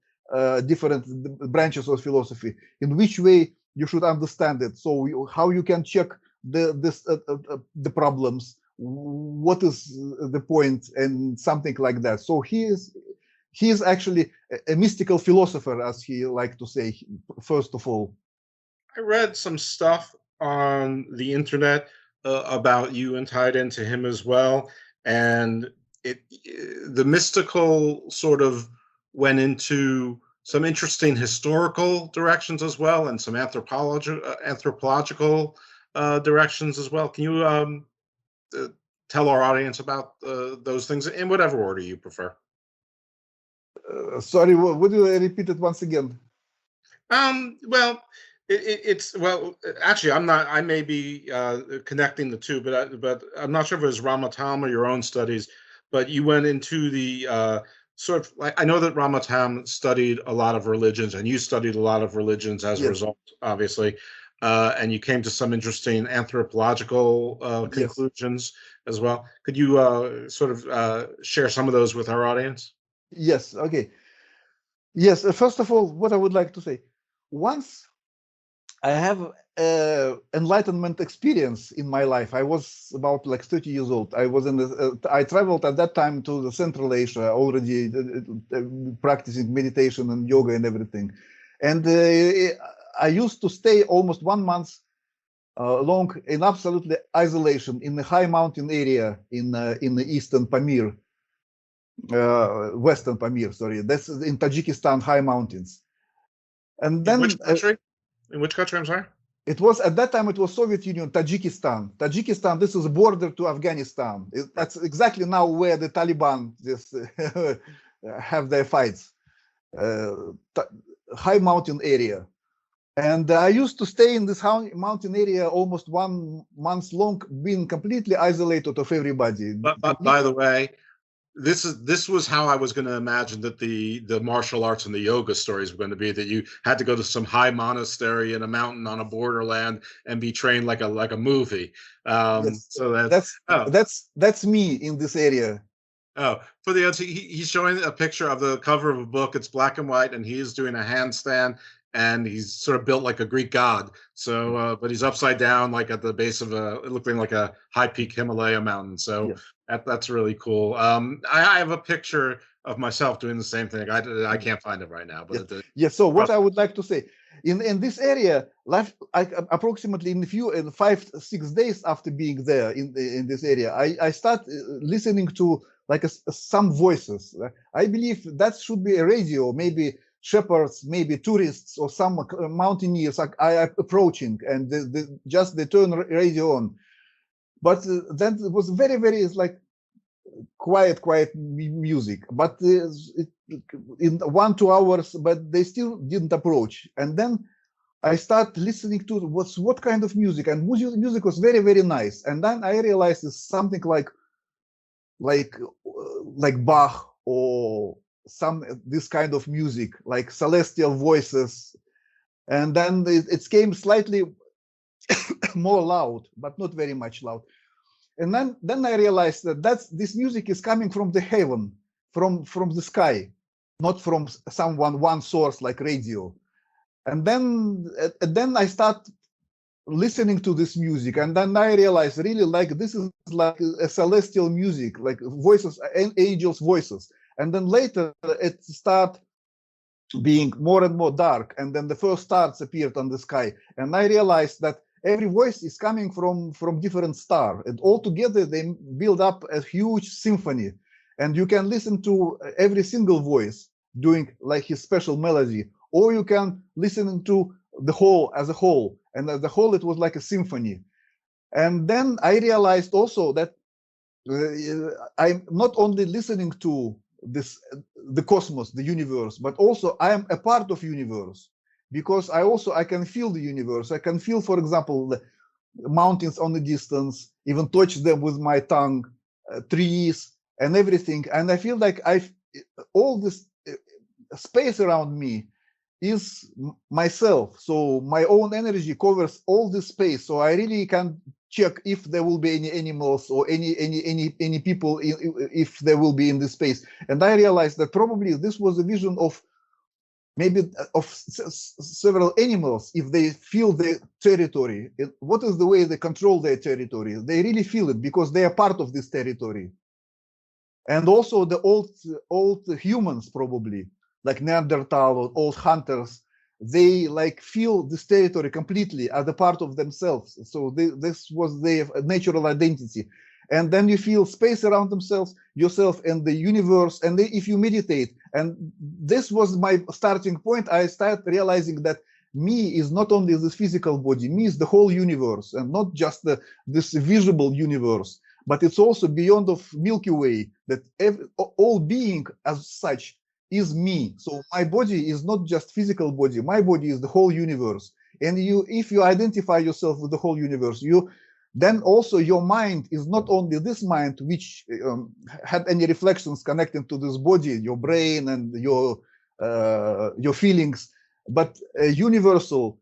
different branches of philosophy, in which way you should understand it. So how you can check the problems, what is the point, and something like that. So he is actually a mystical philosopher, as he liked to say, first of all. I read some stuff on the internet about you and tied into him as well. And the mystical sort of went into some interesting historical directions as well, and some anthropological directions as well. Can you tell our audience about those things in whatever order you prefer? Sorry, would you repeat it once again? Well, actually, I'm not. I may be connecting the two, but I'm not sure if it was Ramatam or your own studies. But you went into the sort of like, I know that Ramatam studied a lot of religions, and you studied a lot of religions as a result, obviously, and you came to some interesting anthropological conclusions as well. Could you sort of share some of those with our audience? Yes. Okay. Yes. First of all, what I would like to say, once I have enlightenment experience in my life. I was about like 30 years old. I was I traveled at that time to the Central Asia, already practicing meditation and yoga and everything. And I used to stay almost 1 month long in absolutely isolation in the high mountain area in the Eastern Pamir, Western Pamir, sorry. That's in Tajikistan, high mountains. And then which country? In which country, I'm sorry? It was, at that time, it was Soviet Union, Tajikistan. Tajikistan, this is a border to Afghanistan. That's exactly now where the Taliban have their fights. High mountain area. And I used to stay in this mountain area almost 1 month long, being completely isolated of everybody. But by the way, this was how I was going to imagine that the martial arts and the yoga stories were going to be, that you had to go to some high monastery in a mountain on a borderland and be trained like a movie. Yes. So that's me in this area. Oh, for the he's showing a picture of the cover of a book. It's black and white, and he's doing a handstand, and he's sort of built like a Greek god. So, but he's upside down, like at the base of looking like a high peak Himalaya mountain. So. Yes. That's really cool. I have a picture of myself doing the same thing. I can't find it right now. But yes. So what I would like to say, in this area, approximately in 5-6 days after being there in this area, I start listening to like some voices. I believe that should be a radio, maybe shepherds, maybe tourists, or some mountaineers are approaching, and they turn radio on. But then it was very, very like quiet music. But in 1-2 hours, but they still didn't approach. And then I start listening to what kind of music, and music was very, very nice. And then I realized it's something like Bach or this kind of music, like celestial voices. And then it came slightly more loud, but not very much loud. And then I realized that this music is coming from the heaven, from the sky, not from one source like radio. And then I start listening to this music, and then I realized really like this is like a celestial music, like voices, angels' voices. And then later it start being more and more dark, and then the first stars appeared on the sky, and I realized that every voice is coming from different star, and all together they build up a huge symphony, and you can listen to every single voice doing like his special melody, or you can listen to the whole as a whole, and as a whole it was like a symphony. And then I realized also that I'm not only listening to the cosmos, the universe, but also I am a part of universe, because I can feel the universe. I can feel, for example, the mountains on the distance, even touch them with my tongue, trees and everything. And I feel like all this space around me is myself. So my own energy covers all this space. So I really can check if there will be any animals or any people if there will be in this space. And I realized that probably this was a vision of maybe of several animals. If they feel their territory, what is the way they control their territory? They really feel it because they are part of this territory. And also the old humans, probably like Neanderthal or old hunters, they like feel this territory completely as a part of themselves. So this was their natural identity. And then you feel space around yourself and the universe. And if you meditate, and this was my starting point, I started realizing that me is not only this physical body, me is the whole universe, and not just this visible universe, but it's also beyond of Milky Way, that all being as such is me. So my body is not just physical body, my body is the whole universe. And if you identify yourself with the whole universe, then also your mind is not only this mind which had any reflections connecting to this body, your brain and your feelings, but a universal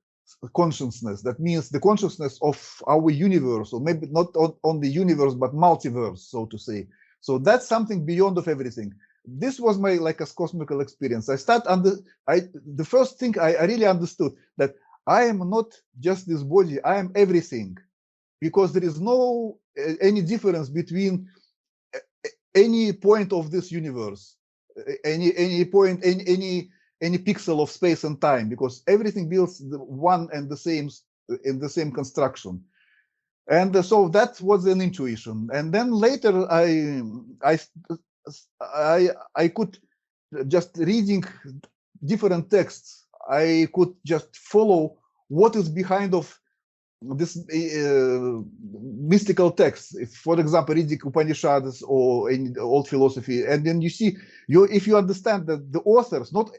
consciousness. That means the consciousness of our universe, or maybe not on the universe, but multiverse, so to say. So that's something beyond of everything. This was my like a cosmical experience. The first thing I really understood that I am not just this body, I am everything, because there is no any difference between any point of this universe, any point, any pixel of space and time, because everything builds the one and the same in the same construction. And so that was an intuition. And then later I could just reading different texts, I could just follow what is behind of this mystical text. If, for example, reading Upanishads or any old philosophy, and then you see, if you understand that the authors, not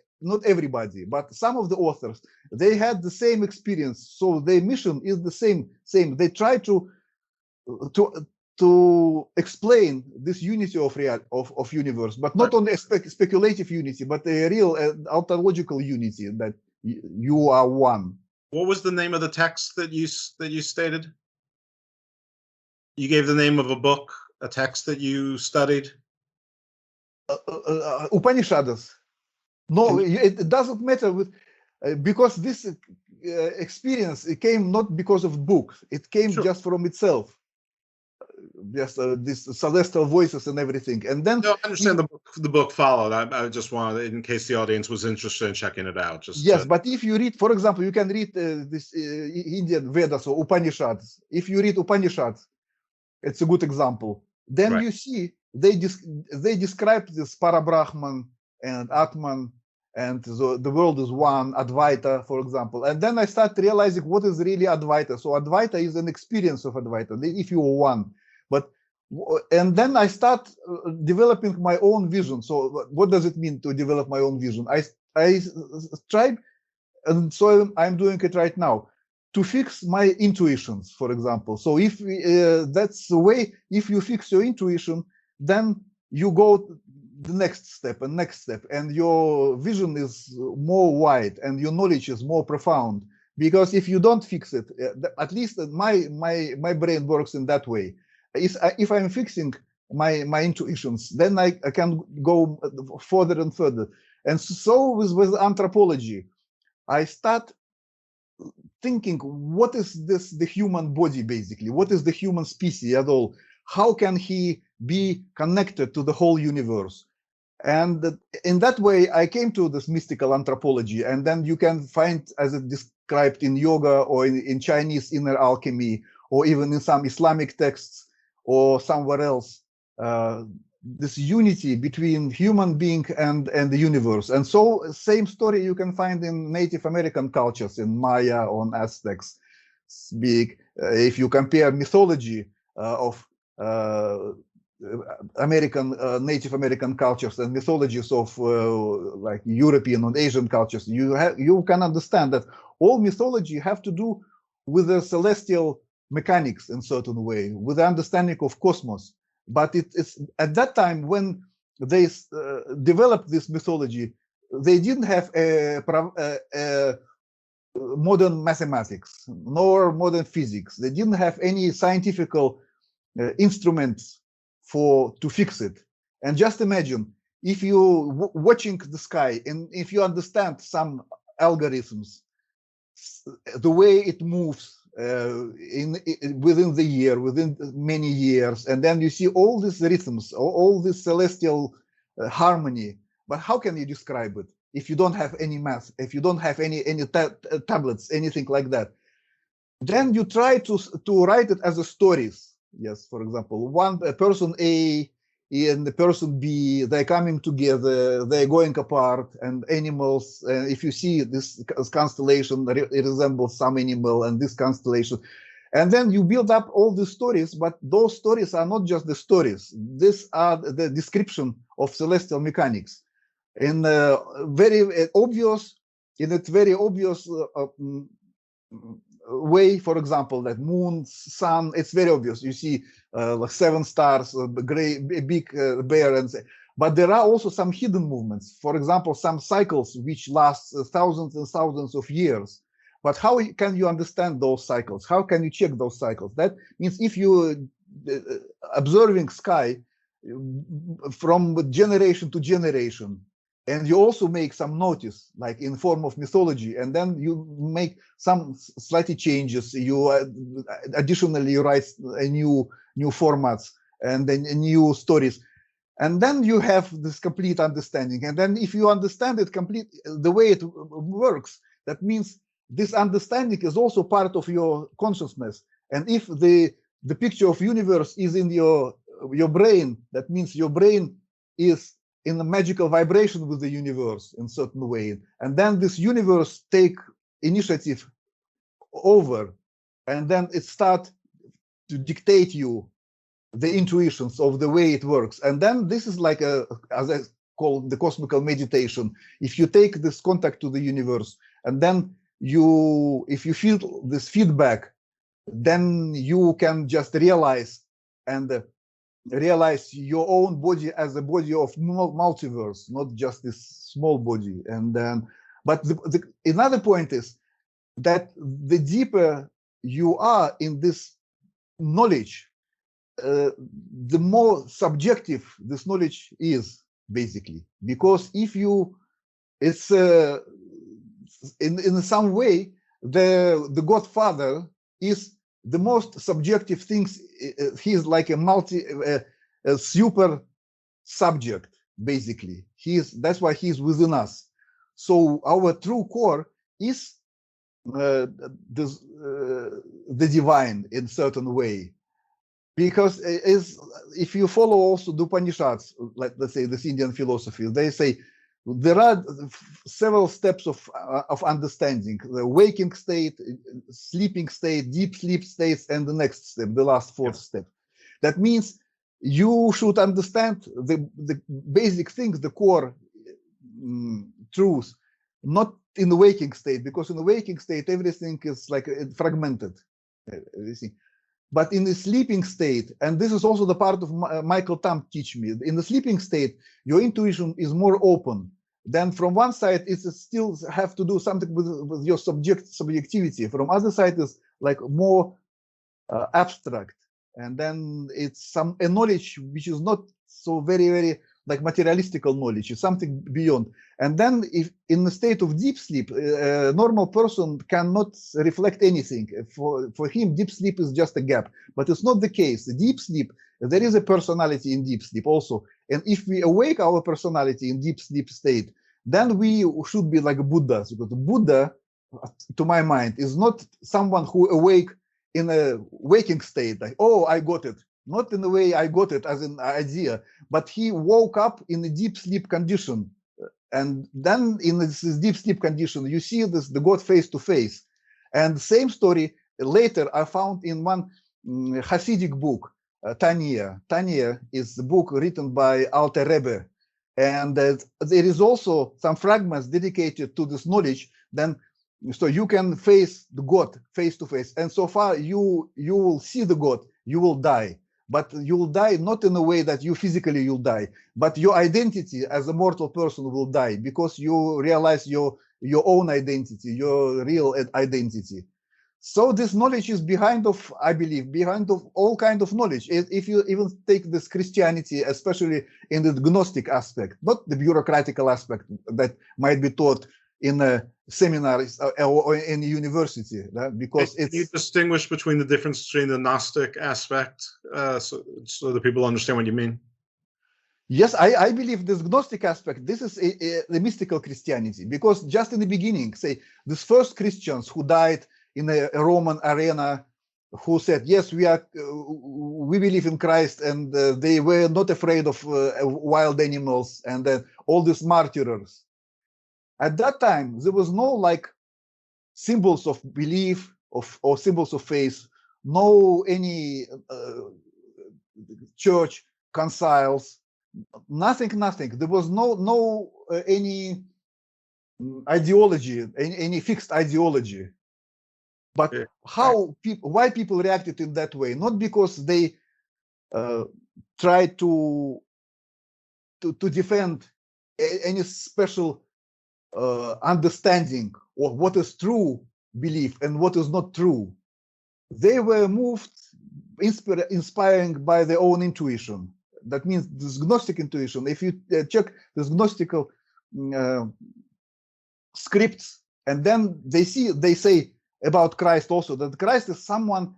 everybody, but some of the authors, they had the same experience, so their mission is the same. They try to explain this unity of universe, but not only a speculative unity, but a real ontological unity, that you are one. What was the name of the text that you stated? You gave the name of a book, a text that you studied? Upanishads. No, it doesn't matter because this experience, it came not because of books. It came just from itself. Just these celestial voices and everything. And then I understand the book followed. I just wanted, in case the audience was interested in checking it out. But if you read, for example, you can read this Indian Vedas or Upanishads. If you read Upanishads, it's a good example. Then you see they describe this Parabrahman and Atman, and the world is one, Advaita, for example. And then I start realizing what is really Advaita. So Advaita is an experience of Advaita, if you are one. And then I start developing my own vision. So what does it mean to develop my own vision? I tried, and so I'm doing it right now, to fix my intuitions, for example. So if that's the way, if you fix your intuition, then you go the next step, and your vision is more wide and your knowledge is more profound. Because if you don't fix it, at least my brain works in that way. If I'm fixing my intuitions, then I can go further and further. And so with anthropology, I start thinking, what is the human body, basically? What is the human species at all? How can he be connected to the whole universe? And in that way, I came to this mystical anthropology. And then you can find, as it described in yoga or in Chinese inner alchemy, or even in some Islamic texts, or somewhere else, this unity between human being and the universe. And so same story you can find in Native American cultures, in Maya, on Aztecs. If you compare mythology of Native American cultures and mythologies of like European and Asian cultures, you can understand that all mythology have to do with the celestial mechanics in certain way, with the understanding of cosmos. But it's at that time when they developed this mythology, they didn't have modern mathematics nor modern physics. They didn't have any scientific instruments to fix it. And just imagine if you watching the sky and if you understand some algorithms, the way it moves within the year, within many years, and then you see all these rhythms, all this celestial harmony. But how can you describe it if you don't have any math, if you don't have any tablets, anything like that? Then you try to write it as a stories. Yes, for example, a person A and the person B, they're coming together, they're going apart, and animals. If you see this constellation, it resembles some animal, and this constellation. And then you build up all the stories, but those stories are not just the stories. These are the description of celestial mechanics in very obvious way. For example, that moon, sun, it's very obvious. You see like 7 stars, big bear, but there are also some hidden movements. For example, some cycles which last thousands and thousands of years. But how can you understand those cycles? How can you check those cycles? That means if you observing sky from generation to generation, and you also make some notice, like in form of mythology, and then you make some slightly changes. You additionally you write a new formats and then new stories, and then you have this complete understanding. And then if you understand it complete, the way it works, that means this understanding is also part of your consciousness. And if the picture of universe is in your brain, that means your brain is in a magical vibration with the universe in certain way. And then this universe take initiative over, and then it start to dictate you the intuitions of the way it works. And then this is like as I call the cosmical meditation. If you take this contact to the universe, and then if you feel this feedback, then you can just realize your own body as a body of multiverse, not just this small body. And then, but another point is that the deeper you are in this knowledge, the more subjective this knowledge is, basically. Because if you, it's in some way, the Godfather is the most subjective things. He is like a super subject, basically. That's why he's within us. So our true core is the divine in certain way. Because if you follow also the Upanishads, like let's say this Indian philosophy, they say there are several steps of understanding: the waking state, sleeping state, deep sleep states, and the next step, the last fourth step. That means you should understand the basic things, the core truth, not in the waking state, because in the waking state everything is like fragmented, everything. But in the sleeping state, and this is also the part of Michael Tam teach me, in the sleeping state, your intuition is more open. Then from one side, it's still have to do something with your subjectivity. From other side is like more abstract. And then it's a knowledge which is not so very, very like materialistical knowledge. It's something beyond. And then if in the state of deep sleep, a normal person cannot reflect anything. For him, deep sleep is just a gap. But it's not the case. The deep sleep, there is a personality in deep sleep also. And if we awake our personality in deep sleep state, then we should be like Buddhas. Because Buddha, to my mind, is not someone who awake in a waking state, like, oh, I got it. Not in the way I got it as an idea, but he woke up in a deep sleep condition. And then in this deep sleep condition, you see the God face to face. And the same story later I found in one Hasidic book, Tanya. Tanya is the book written by Alter Rebbe. And there is also some fragments dedicated to this knowledge. Then, so you can face the God face to face. And so far you will see the God, you will die. but you'll die not in a way that you physically you'll die, but your identity as a mortal person will die because you realize your own identity, your real identity. So this knowledge is behind of, I believe, behind of all kind of knowledge. If you even take this Christianity, especially in the Gnostic aspect, not the bureaucratical aspect that might be taught in a seminars or in a university, because Can you distinguish between the difference between the Gnostic aspect, so that people understand what you mean? Yes, I believe this Gnostic aspect, this is the mystical Christianity, because just in the beginning, say, these first Christians who died in a Roman arena, who said, yes, we believe in Christ, and they were not afraid of wild animals, and then all these martyrs. At that time, there was no like symbols of belief or symbols of faith, no any church conciles, nothing. There was no any ideology, any fixed ideology. But why people reacted in that way? Not because they tried to defend any special understanding of what is true belief and what is not true. They were moved, inspiring by their own intuition. That means this Gnostic intuition. If you check this Gnostical scripts, and then they say about Christ also that Christ is someone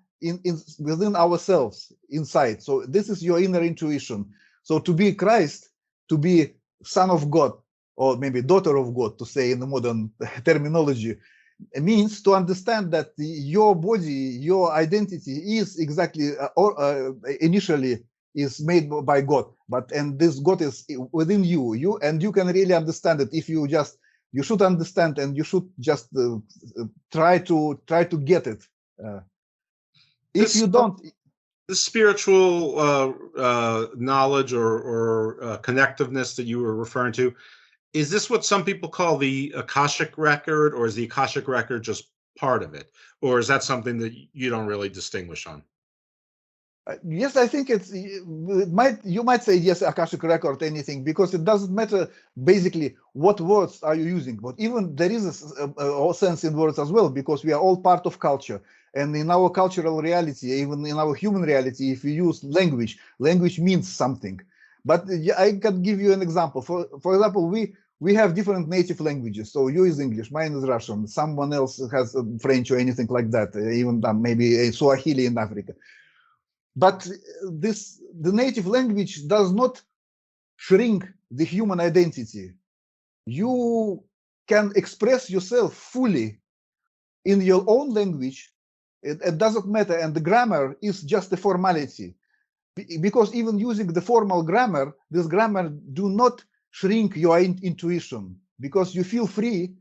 within ourselves, inside. So this is your inner intuition. So to be Christ, to be son of God, or maybe daughter of God, to say in the modern terminology, it means to understand that your body, your identity is exactly initially is made by God, and this God is within you, and you can really understand it if you should understand, and you should just try to get it. If you don't, the spiritual knowledge or connectiveness that you were referring to, is this what some people call the Akashic record, or is the Akashic record just part of it, or is that something that you don't really distinguish on? Yes, I think you might say yes, Akashic record, anything, because it doesn't matter basically what words are you using, but even there is a sense in words as well, because we are all part of culture, and in our cultural reality, even in our human reality, if you use language means something. But I can give you an example. For example, we have different native languages. So you is English, mine is Russian, someone else has French or anything like that, even maybe Swahili in Africa. But the native language does not shrink the human identity. You can express yourself fully in your own language. It doesn't matter, and the grammar is just a formality. Because even using the formal grammar, this grammar do not shrink your intuition, because you feel free,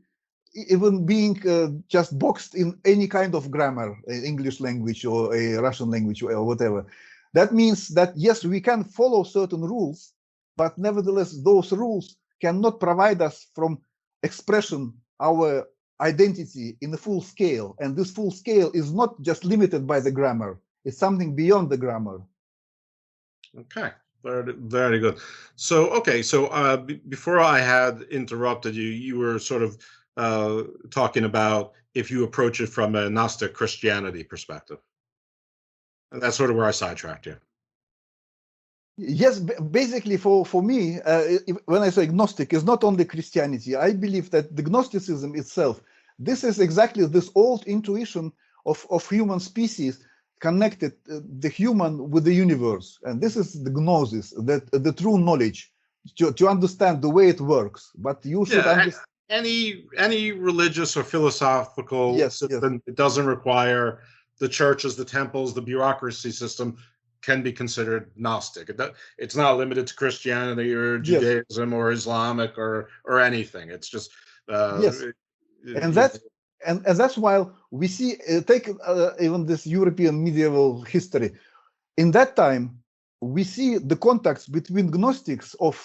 even being just boxed in any kind of grammar, English language or a Russian language or whatever. That means that, yes, we can follow certain rules, but nevertheless, those rules cannot provide us from expression our identity in a full scale. And this full scale is not just limited by the grammar. It's something beyond the grammar. Okay, very, very good. So, before I had interrupted you, you were sort of talking about if you approach it from a Gnostic Christianity perspective. And that's sort of where I sidetracked you. Yes, basically for me, when I say Gnostic, it's not only Christianity. I believe that the Gnosticism itself, this is exactly this old intuition of human species connected the human with the universe. And this is the gnosis, the true knowledge, to understand the way it works. But you should understand. Any religious or philosophical system, it doesn't require the churches, the temples, the bureaucracy system can be considered Gnostic. It's not limited to Christianity or Judaism or Islamic or anything. It's just and that's why we see take even this European medieval history. In that time, we see the contacts between Gnostics of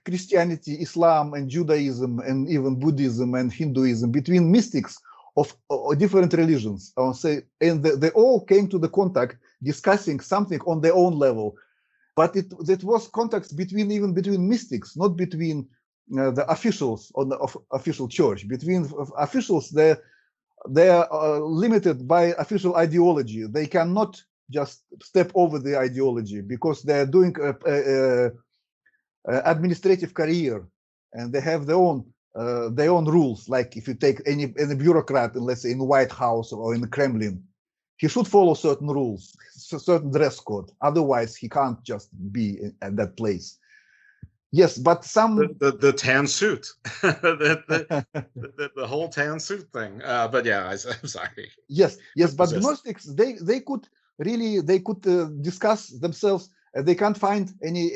Christianity, Islam, and Judaism, and even Buddhism and Hinduism, between mystics of different religions. And they all came to the contact discussing something on their own level. But it was contacts even between mystics, not between the officials on the official church. Between officials, they are limited by official ideology. They cannot just step over the ideology because they are doing administrative career, and they have their own rules. Like if you take any bureaucrat, let's say in the White House or in the Kremlin, he should follow certain rules, certain dress code. Otherwise, he can't just be at that place. Yes, but some the tan suit, the whole tan suit thing. But yeah, I'm sorry. Yes, but Gnostics they could discuss themselves. They can't find any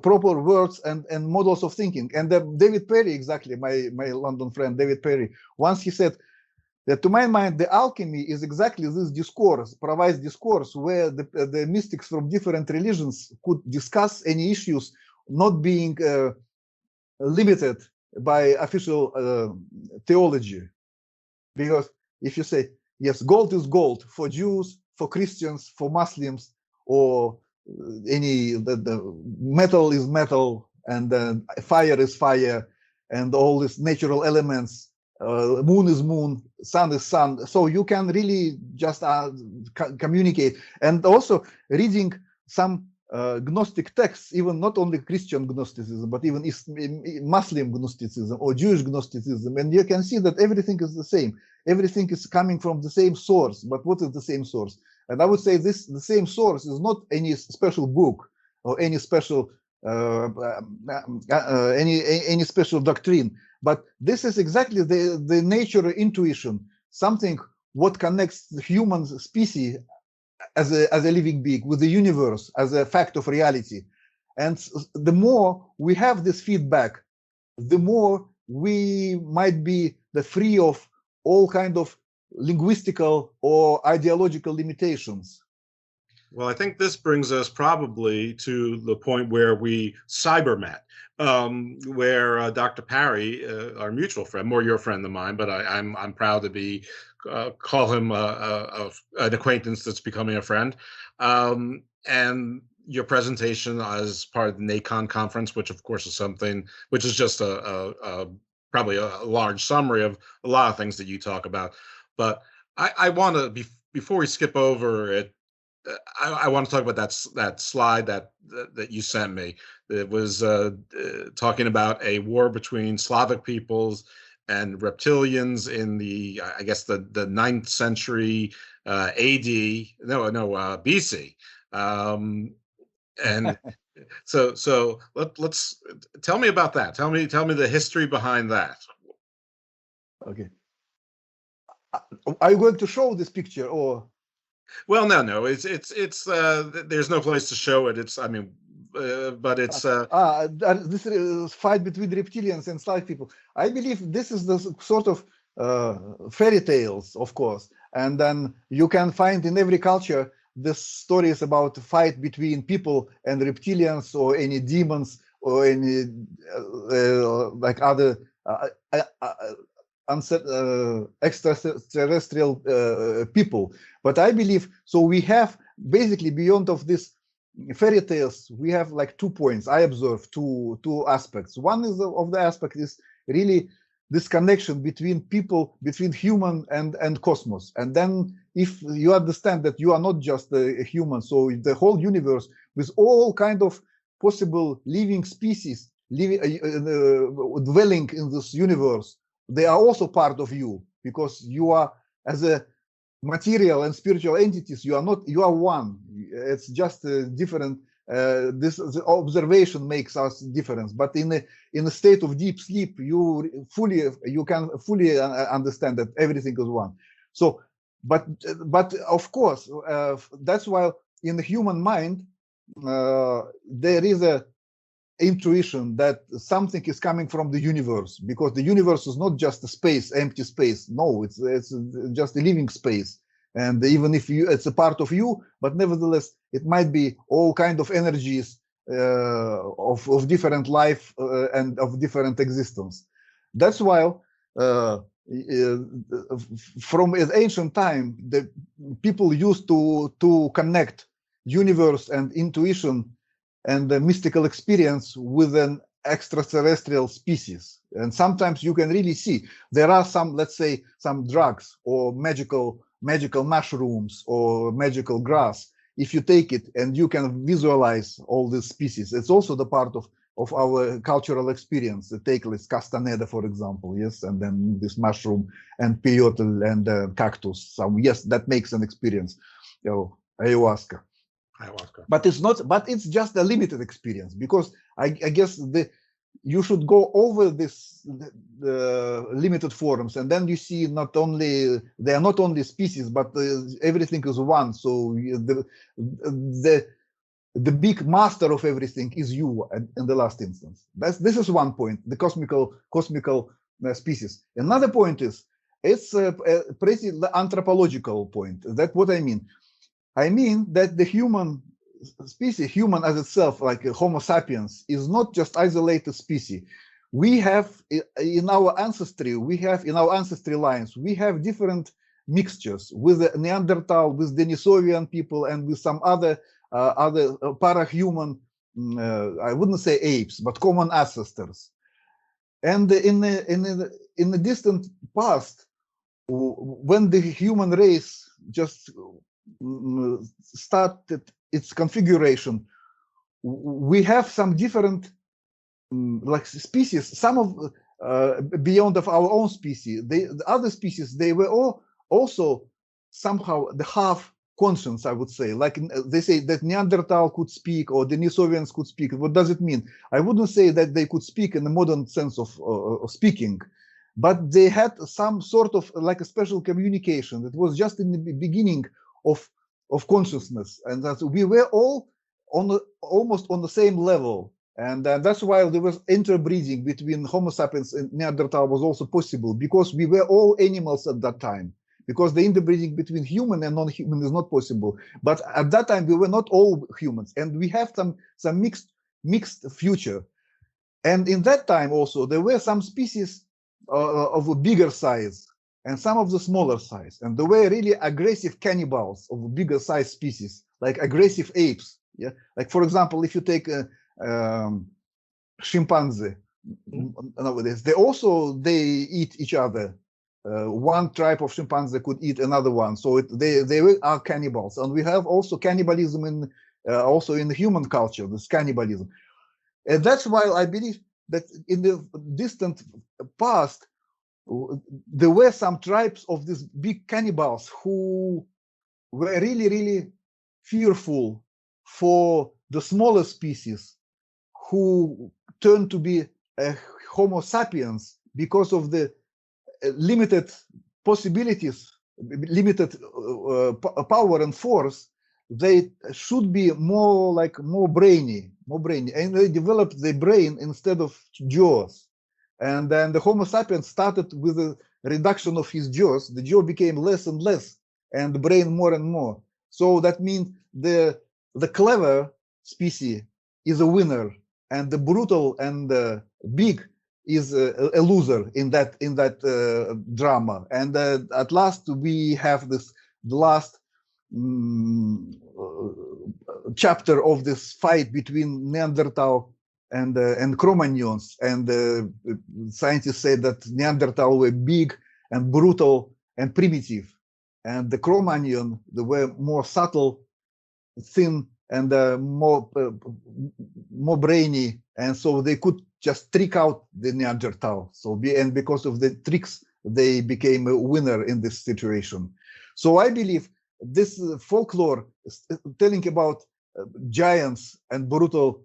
proper words and models of thinking. And David Perry, exactly, my London friend David Perry, once he said that, to my mind, the alchemy is exactly this discourse, provides discourse where the mystics from different religions could discuss any issues, not being limited by official theology. Because if you say, yes, gold is gold for Jews, for Christians, for Muslims, or the metal is metal, and fire is fire, and all these natural elements, moon is moon, sun is sun. So you can really just communicate. And also reading some Gnostic texts, even not only Christian Gnosticism, but even Muslim Gnosticism or Jewish Gnosticism, and you can see that everything is the same. Everything is coming from the same source. But what is the same source? And I would say the same source is not any special book or any special any special doctrine, but this is exactly the nature intuition, something what connects the human species as a living being with the universe as a fact of reality. And the more we have this feedback, the more we might be free of all kind of linguistical or ideological limitations. Well, I think this brings us probably to the point where we cyber met, where Dr. Parry, our mutual friend, more your friend than mine, but I'm proud to call him an acquaintance that's becoming a friend. And your presentation as part of the NACON conference, which of course is something which is just probably a large summary of a lot of things that you talk about. But I want to, before we skip over it, I want to talk about that slide that you sent me. It was talking about a war between Slavic peoples and reptilians in the, I guess, the 9th century AD, BC. And so let's tell me about that. Tell me the history behind that. Okay. Are you going to show this picture or? Well, no. It's there's no place to show it. But it's this is fight between reptilians and Slavic people. I believe this is the sort of fairy tales, of course, and then you can find in every culture this stories about fight between people and reptilians or any demons or any like other extraterrestrial people. But I believe so. We have basically beyond of this fairy tales, we have like 2 points. I observe two aspects. One is of the aspect is really this connection between people, between human and cosmos. And then if you understand that you are not just a human, so the whole universe with all kind of possible living species dwelling in this universe, they are also part of you, because you are, as a material and spiritual entities, you are one. It's just a different, the observation makes us difference. But in a state of deep sleep, you can fully understand that everything is one. So, but of course, that's why in the human mind, there is a intuition that something is coming from the universe, because the universe is not just a space, empty space. No, it's just a living space. And even if it's a part of you, but nevertheless, it might be all kind of energies of different life and of different existence. That's why from ancient time, the people used to connect universe and intuition and the mystical experience with an extraterrestrial species. And sometimes you can really see there are some, let's say, some drugs or magical mushrooms or magical grass. If you take it and you can visualize all these species, it's also the part of our cultural experience. Take this castaneda, for example, yes, and then this mushroom and peyote and cactus. So yes, that makes an experience, ayahuasca. But it's not. But it's just a limited experience, because I guess you should go over this limited forms, and then you see not only they are not only species, but everything is one. So the big master of everything is you in the last instance. This is one point, the cosmical species. Another point is it's a pretty anthropological point. That's what I mean. I mean that the human species, human as itself, like Homo sapiens, is not just isolated species. We have in our ancestry, in our ancestry lines, we have different mixtures with the Neanderthal, with Denisovian people, and with some other para-human, I wouldn't say apes, but common ancestors. And in the distant past, when the human race just started its configuration, we have some different like species, some of beyond of our own species. The other species, they were all also somehow the half conscience, I would say. Like they say that Neanderthal could speak or Denisovians could speak. What does it mean? I wouldn't say that they could speak in the modern sense of speaking, but they had some sort of like a special communication that was just in the beginning of consciousness, and that we were all almost on the same level. And that's why there was interbreeding between Homo sapiens and Neanderthal was also possible, because we were all animals at that time. Because the interbreeding between human and non-human is not possible. But at that time, we were not all humans, and we have some mixed future. And in that time also, there were some species of a bigger size and some of the smaller size. And there were really aggressive cannibals of a bigger size species, like aggressive apes. Yeah, like for example, if you take a chimpanzee nowadays, they eat each other. One tribe of chimpanzee could eat another one, so they are cannibals. And we have also cannibalism in the human culture, this cannibalism. And that's why I believe that in the distant past, there were some tribes of these big cannibals who were really, really fearful for the smaller species, who turned to be Homo sapiens because of the limited possibilities, limited power and force. They should be more brainy, and they developed the brain instead of jaws. And then the Homo sapiens started with a reduction of his jaws. The jaw became less and less, and the brain more and more. So that means the clever species is a winner, and the brutal and big is a loser in that drama. And at last we have the last chapter of this fight between Neanderthal and Cro-Magnons. And scientists say that Neanderthal were big and brutal and primitive, and the Cro-Magnon, they were more subtle, thin, and more brainy, and so they could just trick out the Neanderthal. And because of the tricks, they became a winner in this situation. So I believe this folklore telling about giants and brutal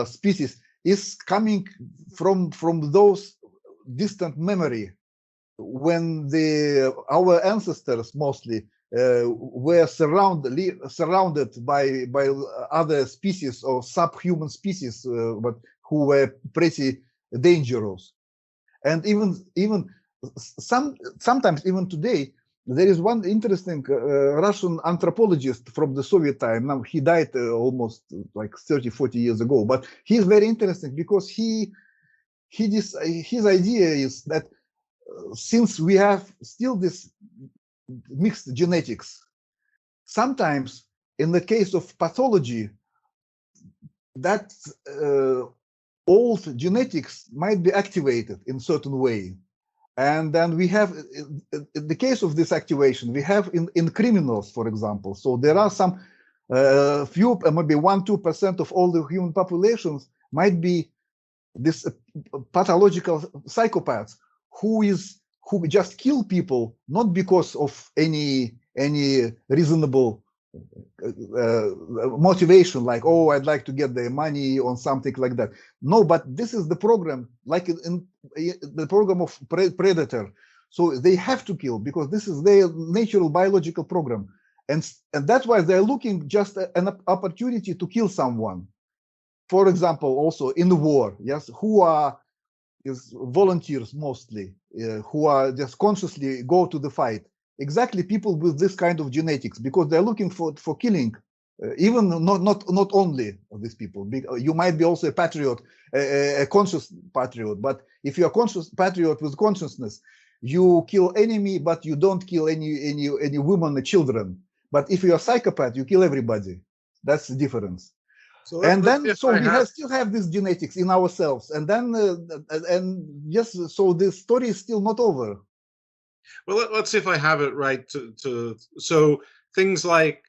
species is coming from those distant memory when our ancestors mostly were surrounded by other species or subhuman species, but who were pretty dangerous. And even sometimes even today, there is one interesting Russian anthropologist from the Soviet time. Now he died almost like 30-40 years ago, but he's very interesting because he his idea is that since we have still this mixed genetics, sometimes in the case of pathology, that old genetics might be activated in certain way. And then we have, in the case of this activation, we have in criminals, for example. So there are some few, maybe 1-2% of all the human populations might be this pathological psychopaths who just kill people not because of any reasonable motivation, like, oh, I'd like to get their money on something like that. No, but this is the program, like in the program of predator. So they have to kill because this is their natural biological program, and that's why they're looking just an opportunity to kill someone. For example, also in the war, yes, who are volunteers mostly, who are just consciously go to the fight. Exactly, people with this kind of genetics, because they're looking for killing, even not only these people. You might be also a patriot, a conscious patriot, but if you're a conscious patriot with consciousness, you kill enemy, but you don't kill any women or children. But if you're a psychopath, you kill everybody. That's the difference. So we still have this genetics in ourselves, and then yes, so this story is still not over. Well, let's see if I have it right. So things like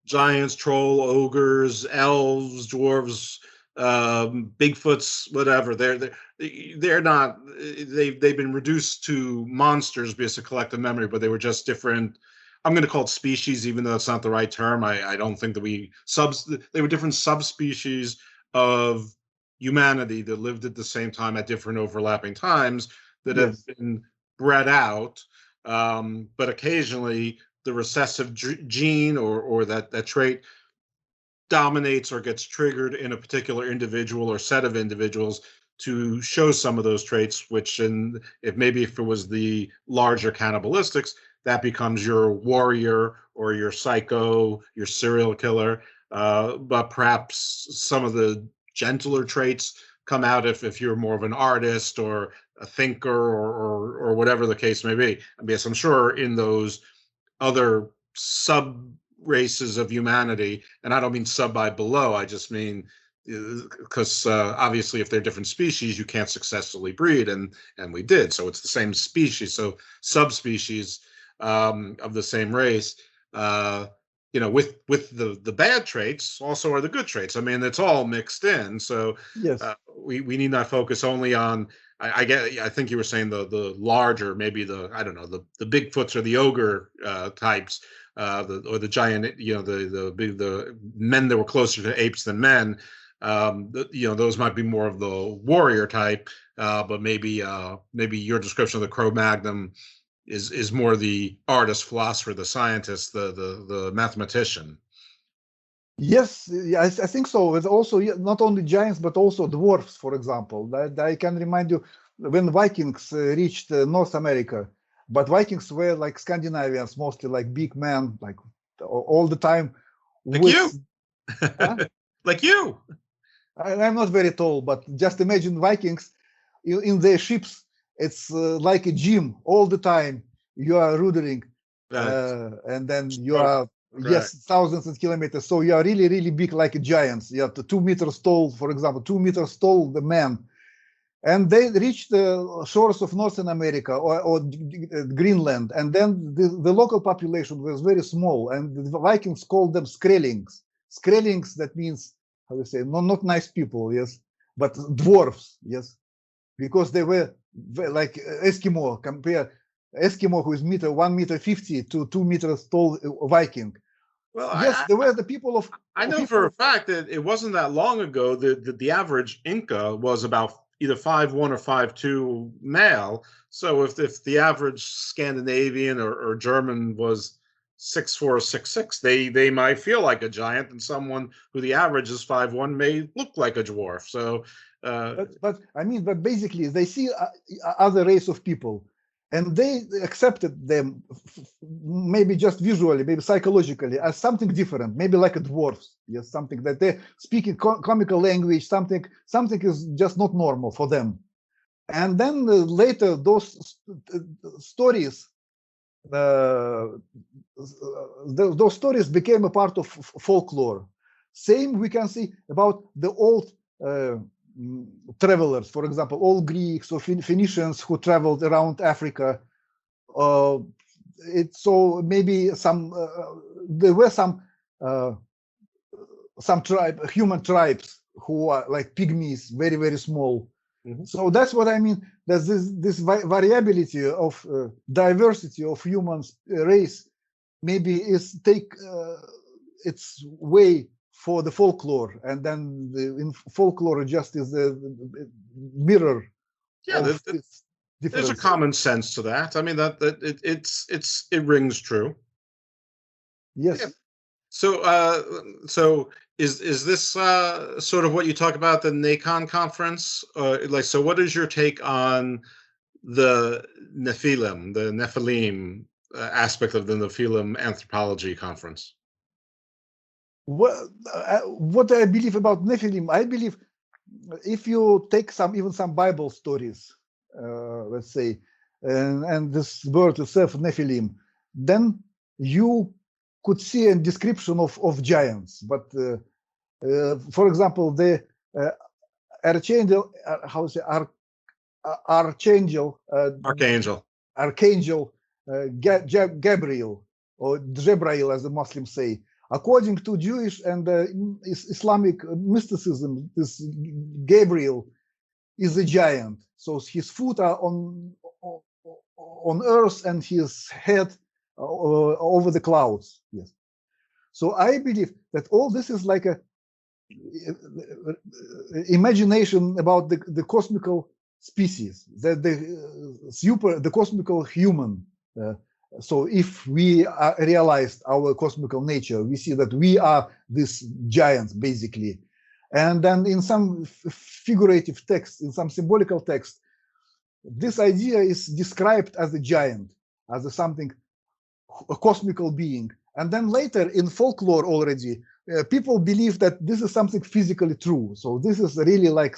giants, troll, ogres, elves, dwarves, Bigfoots, whatever. They're not. They've been reduced to monsters because of collective memory, but they were just different. I'm going to call it species, even though it's not the right term. I don't think that they were different subspecies of humanity that lived at the same time at different overlapping times that have been bred out. But occasionally the recessive gene or that trait dominates or gets triggered in a particular individual or set of individuals to show some of those traits, which if it was the larger cannibalistics, that becomes your warrior or your psycho, your serial killer. But perhaps some of the gentler traits come out if you're more of an artist or a thinker or whatever the case may be. Yes, I'm sure in those other sub races of humanity, and I don't mean sub by below, I just mean because obviously if they're different species, you can't successfully breed, and we did. So it's the same species. So subspecies of the same race, with the bad traits also are the good traits. I mean, it's all mixed in. So yes, we need not focus only on. I think you were saying the larger, maybe the Bigfoots or the ogre types, or the giant, the men that were closer to apes than men. Those might be more of the warrior type, but maybe your description of the Cro-Magnon is more the artist, philosopher, the scientist, the mathematician. Yes, I think so. It's also not only giants, but also dwarfs, for example. I can remind you when Vikings reached North America, but Vikings were like Scandinavians, mostly like big men, like all the time. Like you. Huh? Like you. I'm not very tall, but just imagine Vikings in their ships. It's like a gym all the time. You are rudering, and then you are. Right. Yes, thousands of kilometers. So you are really, really big, like giants. You have 2 meters tall, for example, 2 meters tall, the man. And they reached the shores of Northern America or Greenland. And then the local population was very small. And the Vikings called them Skrellings. Skrellings, that means, how do you say, not nice people, yes, but dwarfs, yes. Because they were like Eskimo, compare Eskimo who is 1.50 meters to 2 meters tall Viking. Well, yes, there were the people of. I know for a fact that it wasn't that long ago that the average Inca was about either 5'1" or 5'2" male. So if the average Scandinavian or German was 6'4" or 6'6", they might feel like a giant, and someone who the average is 5'1" may look like a dwarf. So, but basically they see other race of people. And they accepted them, maybe just visually, maybe psychologically, as something different, maybe like a dwarfs, yes, something that they're speaking comical language, something is just not normal for them. And then later those stories, those stories became a part of folklore. Same we can see about the old travelers, for example, old Greeks or Phoenicians who traveled around Africa. So maybe there were some human tribes who are like pygmies, very, very small. So that's what I mean. There's this variability of diversity of human race maybe is take its way for the folklore, and then in folklore just is a mirror. Yeah, there's a common sense to that. I mean that it rings true. Yes. Yeah. So is this sort of what you talk about the NACON conference? So what is your take on the Nephilim aspect of the Nephilim anthropology conference? What I believe about Nephilim, I believe if you take even some Bible stories, let's say, and this word itself, Nephilim, then you could see a description of giants. But for example, the archangel, Gabriel, or Jebrail, as the Muslims say, according to Jewish and Islamic mysticism, this Gabriel is a giant. So his feet are on earth and his head over the clouds. Yes. So I believe that all this is like a imagination about the cosmical species, that the cosmical human. So if we realized our cosmical nature, we see that we are these giants basically. And then in some figurative text, in some symbolical text, this idea is described as a giant, as a cosmical being. And then later in folklore already, people believe that this is something physically true. So this is really like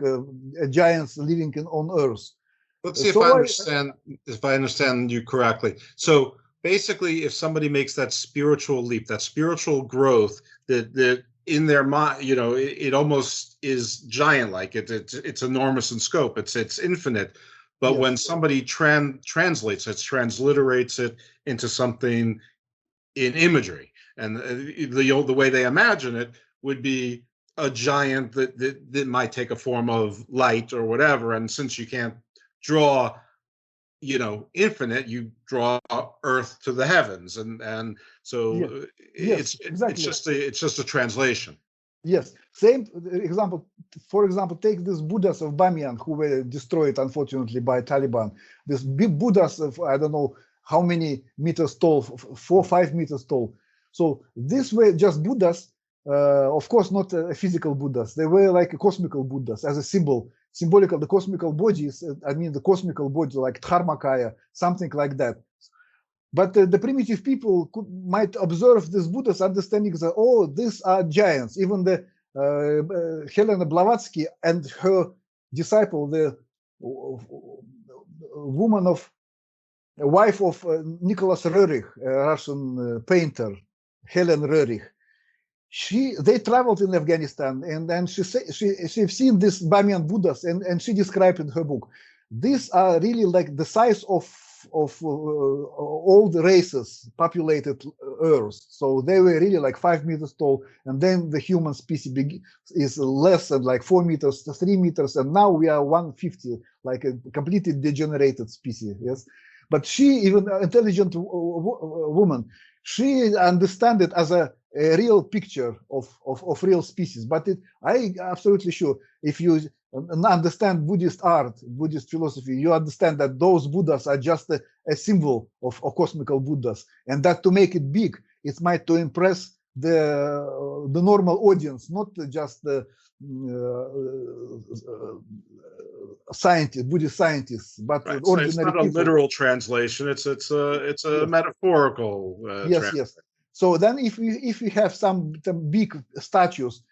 a giants living on Earth. Let's see if I understand you correctly. So basically, if somebody makes that spiritual leap, that spiritual growth, that in their mind, it almost is giant-like. It's enormous in scope. It's infinite. But when somebody translates it, transliterates it into something in imagery, and the way they imagine it would be a giant that might take a form of light or whatever. And since you can't draw infinite, you draw earth to the heavens, and so it's just a translation. Yes, same example. For example, take these Buddhas of Bamiyan who were destroyed unfortunately by Taliban. These big Buddhas of I don't know how many meters tall, 4 or 5 meters tall. So these were just Buddhas, of course not physical Buddhas. They were like a cosmical Buddhas as a symbolical, the cosmical bodies, the cosmical body like Dharmakaya, something like that. But the primitive people might observe these Buddhas understanding that, these are giants. Even the Helena Blavatsky and her disciple, the wife of Nicholas Roerich, a Russian painter, Helen Roerich, they traveled in Afghanistan, and then she's seen these Bamiyan Buddhas, and she described in her book, these are really like the size of all the races populated Earth. So they were really like 5 meters tall, and then the human species is less than like 4 meters, 3 meters, and now we are 150, like a completely degenerated species. Yes, but she, even an intelligent woman, she understands it as a real picture of real species. But I absolutely sure if you understand Buddhist art, Buddhist philosophy, you understand that those Buddhas are just a symbol of cosmical Buddhas, and that to make it big, it might to impress the normal audience, not just the scientists, Buddhist scientists, but right. ordinary it's not people. A literal translation. It's a metaphorical yes. So then if we have some big statues,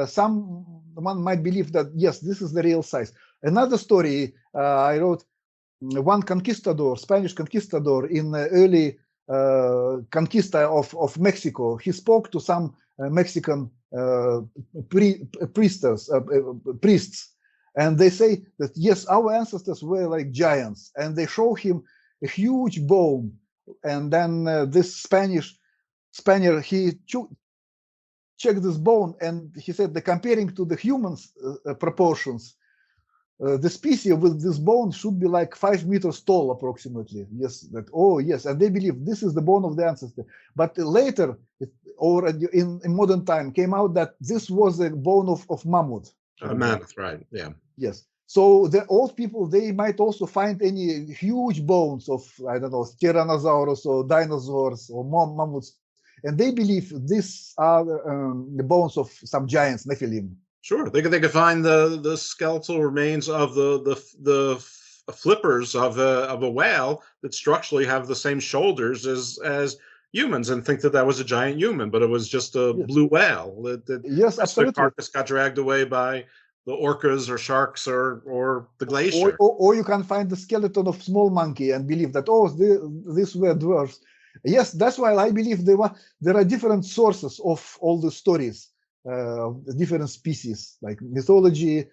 someone might believe that yes, this is the real size. Another story I wrote. One conquistador, Spanish conquistador in the early conquista of Mexico, he spoke to some Mexican priests, and they say that yes, our ancestors were like giants, and they show him a huge bone, and then this Spaniard he checked this bone, and he said that comparing to the humans proportions. The species with this bone should be like 5 meters tall, approximately. Yes, yes, and they believe this is the bone of the ancestor. But later, in modern time, came out that this was a bone of mammoth. Mammoth, right? Yeah. Yes. So the old people, they might also find any huge bones of, I don't know, Tyrannosaurus or dinosaurs or mammoths, and they believe these are the bones of some giants, Nephilim. Sure, they could find the skeletal remains of the flippers of a whale that structurally have the same shoulders as humans, and think that was a giant human, but it was just a blue whale. Yes, absolutely. The carcass got dragged away by the orcas or sharks or the glacier. Or you can find the skeleton of small monkey and believe that these were dwarfs. Yes, that's why I believe there are different sources of all the stories. Different species like mythology,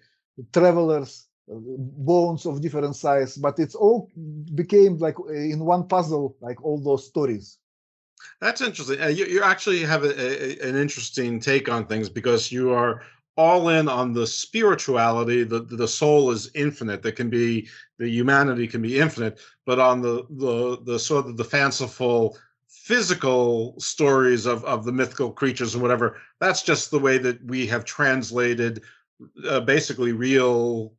travelers, bones of different size, but it's all became like in one puzzle, like all those stories. That's interesting. You actually have an interesting take on things, because you are all in on the spirituality. The soul is infinite. The humanity can be infinite, but on the sort of the fanciful physical stories of the mythical creatures and whatever, that's just the way that we have translated basically real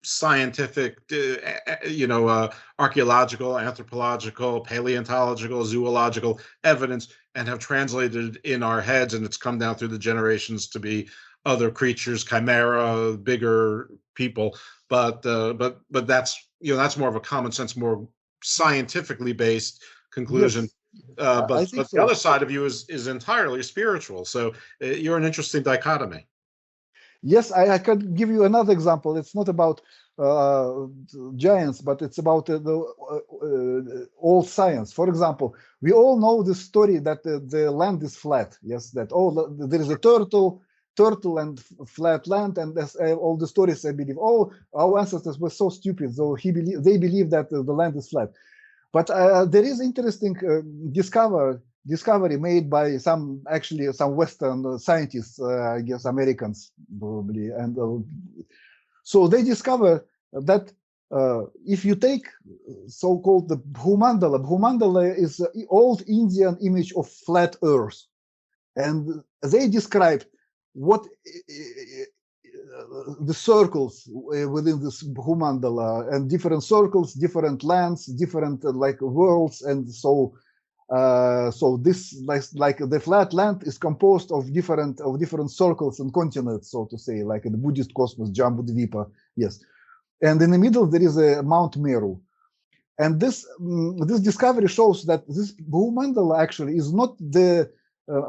scientific, archaeological, anthropological, paleontological, zoological evidence, and have translated it in our heads, and it's come down through the generations to be other creatures, chimera, bigger people, but that's more of a common sense, more scientifically based conclusion. Yes. But the other side of you is entirely spiritual. So you're an interesting dichotomy. Yes, I could give you another example. It's not about giants, but it's about all science. For example, we all know the story that the land is flat. Yes, that there is a turtle and flat land, and all the stories, I believe, our ancestors were so stupid, so they believe that the land is flat. But there is interesting discovery made by some Western scientists, I guess Americans probably, and so they discover that if you take so-called the Bhumandala is the old Indian image of flat Earth, and they describe what the circles within this Bhumandala, and different circles, different lands, different like worlds, and so this like the flat land is composed of different circles and continents, so to say, like in the Buddhist cosmos, Jambudvipa. Yes, and in the middle there is a Mount Meru, and this discovery shows that this Bhumandala actually is not the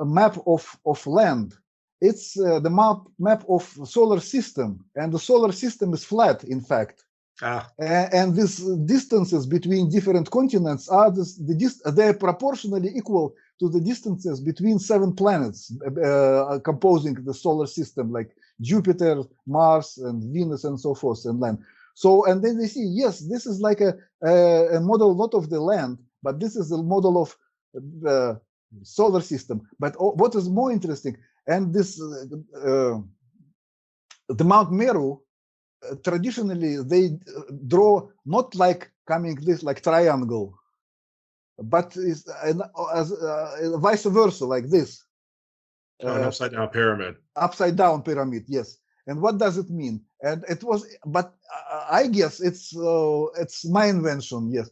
map of land. It's the map of solar system, and the solar system is flat, in fact. And these distances between different continents are they're proportionally equal to the distances between 7 planets composing the solar system, like Jupiter, Mars, and Venus, and so forth, and land. So, and then they see, yes, this is like a model not of the land, but this is a model of solar system. But what is more interesting, and this the Mount Meru, traditionally they draw not like coming this like triangle, but is vice versa, like this. An upside down pyramid. Upside down pyramid, yes. And what does it mean? And it was, but I guess it's my invention. Yes,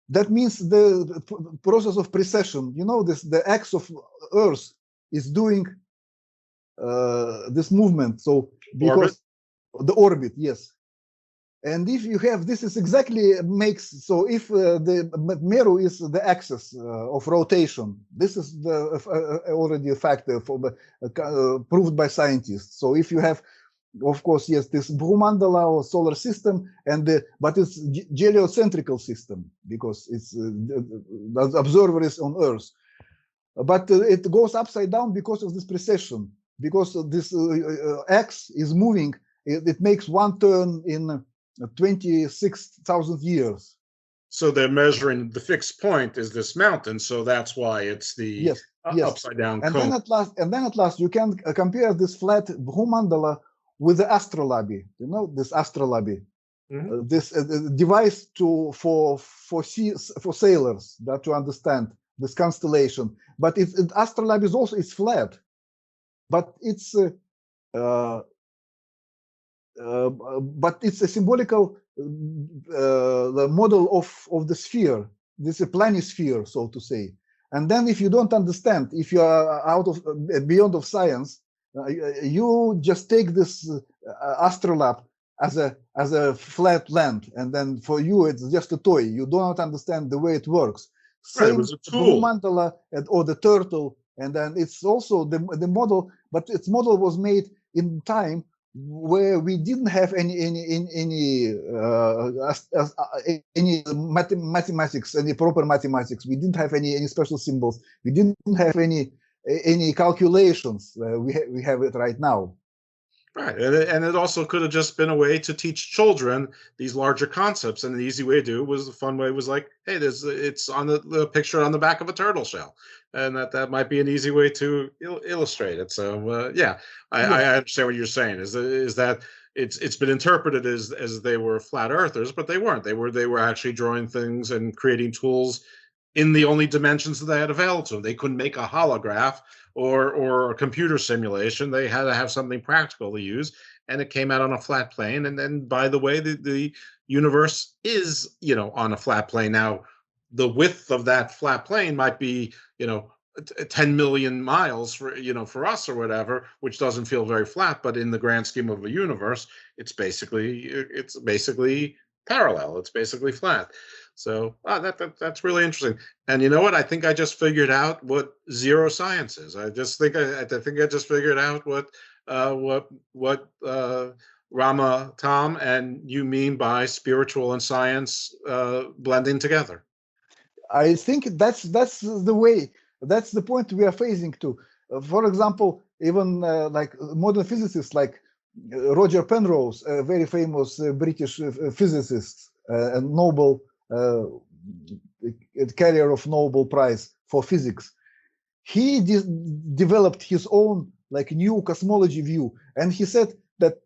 that means the process of precession. You know, the axis of Earth is doing this movement. So because the orbit, yes. And if you have, this is exactly makes, so if the Meru is the axis of rotation, this is already a factor proved by scientists. So if you have, of course, yes, this Bhumandala or solar system, but it's geliocentrical system because it's the observer is on Earth. But it goes upside down because of this precession, because this X is moving. It makes one turn in 26,000 years. So they're measuring the fixed point is this mountain, so that's why it's the upside down cone. And then at last you can compare this flat Bhumandala with the astrolabe. You know this astrolabe, this device for sailors that to understand this constellation. But astrolabe is also flat, but it's a symbolical the model of the sphere. This is a planisphere, so to say. And then if you don't understand, if you are out of beyond of science, you just take this astrolabe as a flat land, and then for you it's just a toy. You do not understand the way it works. Right, it was a tool. Mandala or the turtle, and then it's also the model, but its model was made in time where we didn't have any mathematics, any proper mathematics. We didn't have any special symbols. We didn't have any calculations. We have it right now. Right, and it also could have just been a way to teach children these larger concepts. And the easy way to do it was the fun way was like, hey, it's on the picture on the back of a turtle shell, and that might be an easy way to illustrate it. So I understand what you're saying. Is that it's been interpreted as they were flat earthers, but they weren't. They were actually drawing things and creating tools in the only dimensions that they had available to them. They couldn't make a holograph or a computer simulation. They had to have something practical to use, and it came out on a flat plane. And then, by the way, the universe is, on a flat plane. Now, the width of that flat plane might be, 10 million miles for us or whatever, which doesn't feel very flat. But in the grand scheme of a universe, it's basically parallel. It's basically flat. So that's really interesting. And you know what? I think I just figured out what zero science is. I think I just figured out what Rama, Tom, and you mean by spiritual and science blending together. I think that's the way. That's the point we are facing to. For example, even like modern physicists like Roger Penrose, a very famous British physicist and Nobel carrier of Nobel Prize for physics, he developed his own new cosmology view, and he said that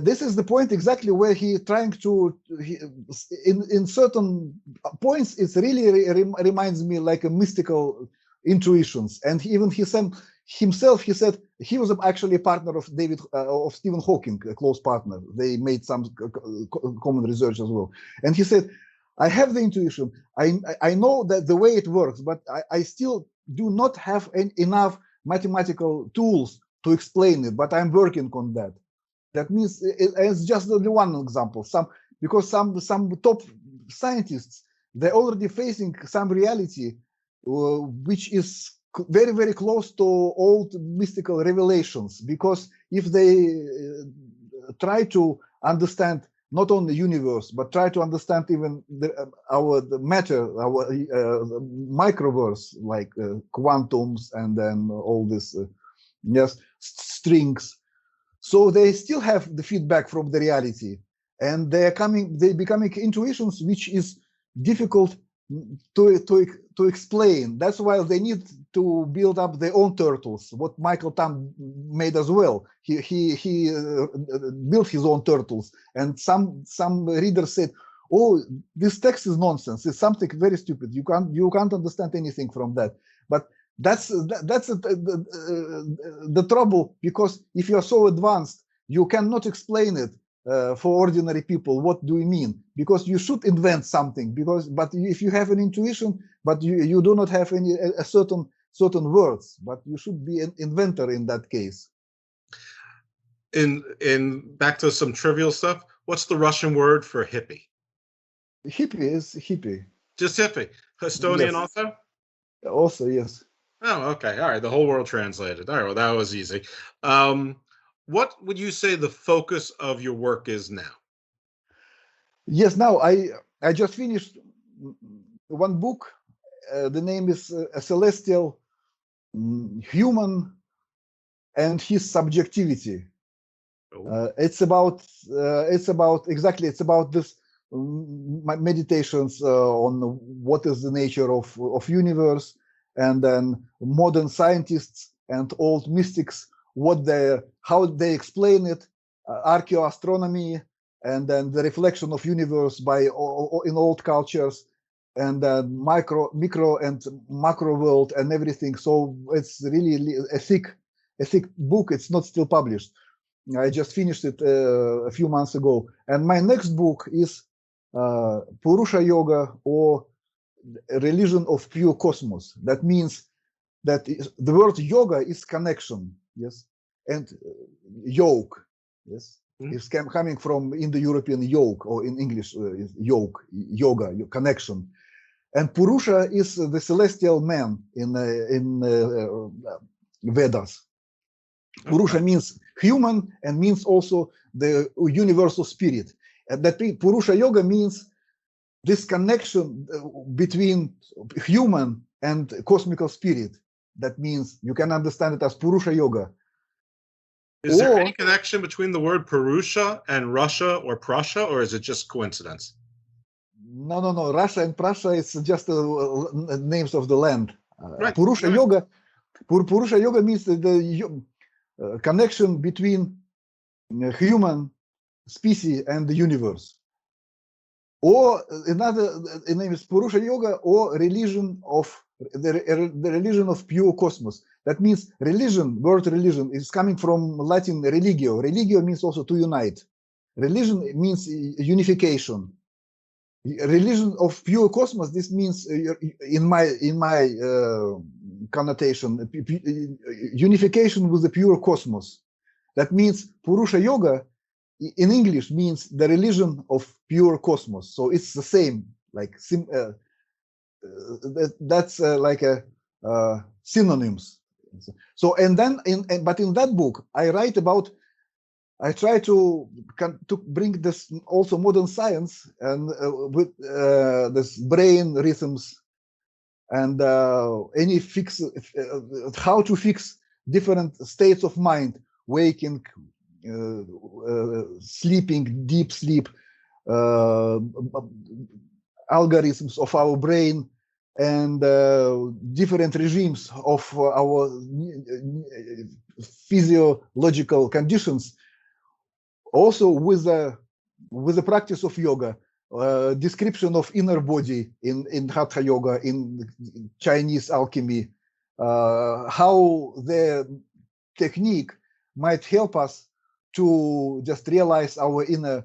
this is the point exactly where he trying to in certain points it really reminds me like a mystical intuitions. And he said he was actually a partner of Stephen Hawking, a close partner. They made some common research as well. And he said, I have the intuition. I know that the way it works, but I still do not have enough mathematical tools to explain it. But I'm working on that. That means it's just the one example. Because some top scientists, they're already facing some reality which is very, very close to old mystical revelations. Because if they try to understand not only the universe, but try to understand even the matter, our microverse, like quantums and then all this, strings. So they still have the feedback from the reality, and they're becoming intuitions, which is difficult to explain. That's why they need to build up their own turtles. What Michael Tam made as well. He built his own turtles, and some readers said, "Oh, this text is nonsense. It's something very stupid. You can't understand anything from that." But that's the trouble, because if you are so advanced, you cannot explain it for ordinary people. What do you mean? Because you should invent something. But if you have an intuition, but you do not have a certain words, but you should be an inventor in that case. In back to some trivial stuff. What's the Russian word for hippie? Hippie is hippie. Just hippie. Estonian Yes. also? Also, yes. Oh, okay. All right. The whole world translated. All right. Well, that was easy. What would you say the focus of your work is now? Yes. Now I just finished one book. The name is A Celestial Human and His Subjectivity. It's about this meditations on what is the nature of universe, and then modern scientists and old mystics, how they explain it, archaeoastronomy, and then the reflection of universe in old cultures, and then micro and macro world and everything. So it's really a thick book. It's not still published. I just finished it a few months ago. And my next book is Purusha Yoga, or Religion of Pure Cosmos. That means that the word yoga is connection, yes, and yoke, yes, is coming from Indo-European yoke, or in English yoke, yoga, connection. And Purusha is the celestial man in Vedas. Purusha means human and means also the universal spirit. And that Purusha Yoga means this connection between human and cosmical spirit. That means you can understand it as Purusha Yoga. Is there any connection between the word Purusha and Russia or Prussia, or is it just coincidence? No. Russia and Prussia is just names of the land. Right. Purusha Yoga. Purusha Yoga means the connection between human species and the universe. Or another name is Purusha Yoga, or religion of the religion of pure cosmos. That means religion. Word religion is coming from Latin religio. Religio means also to unite. Religion means unification. Religion of pure cosmos. This means in my connotation, unification with the pure cosmos. That means Purusha Yoga in English means the religion of pure cosmos. So it's the same, like that's like a synonyms. So but in that book I write about, I try to bring this also modern science and with this brain rhythms and how to fix different states of mind, waking, sleeping, deep sleep, algorithms of our brain, and different regimes of our physiological conditions. Also with the practice of yoga, description of inner body in Hatha Yoga, in Chinese alchemy, how the technique might help us to just realize our inner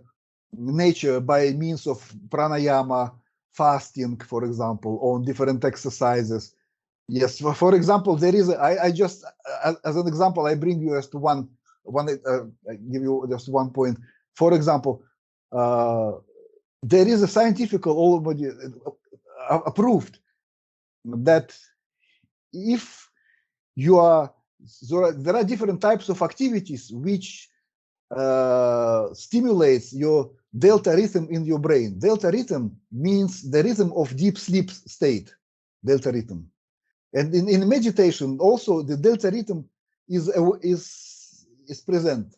nature by means of pranayama, fasting, for example, on different exercises. Yes, for example, there is I just as an example I bring you as to one I give you just one point. For example, there is a scientific already approved that if you are, there are different types of activities which stimulates your delta rhythm in your brain. Delta rhythm means the rhythm of deep sleep state, delta rhythm. And in meditation also the delta rhythm is present,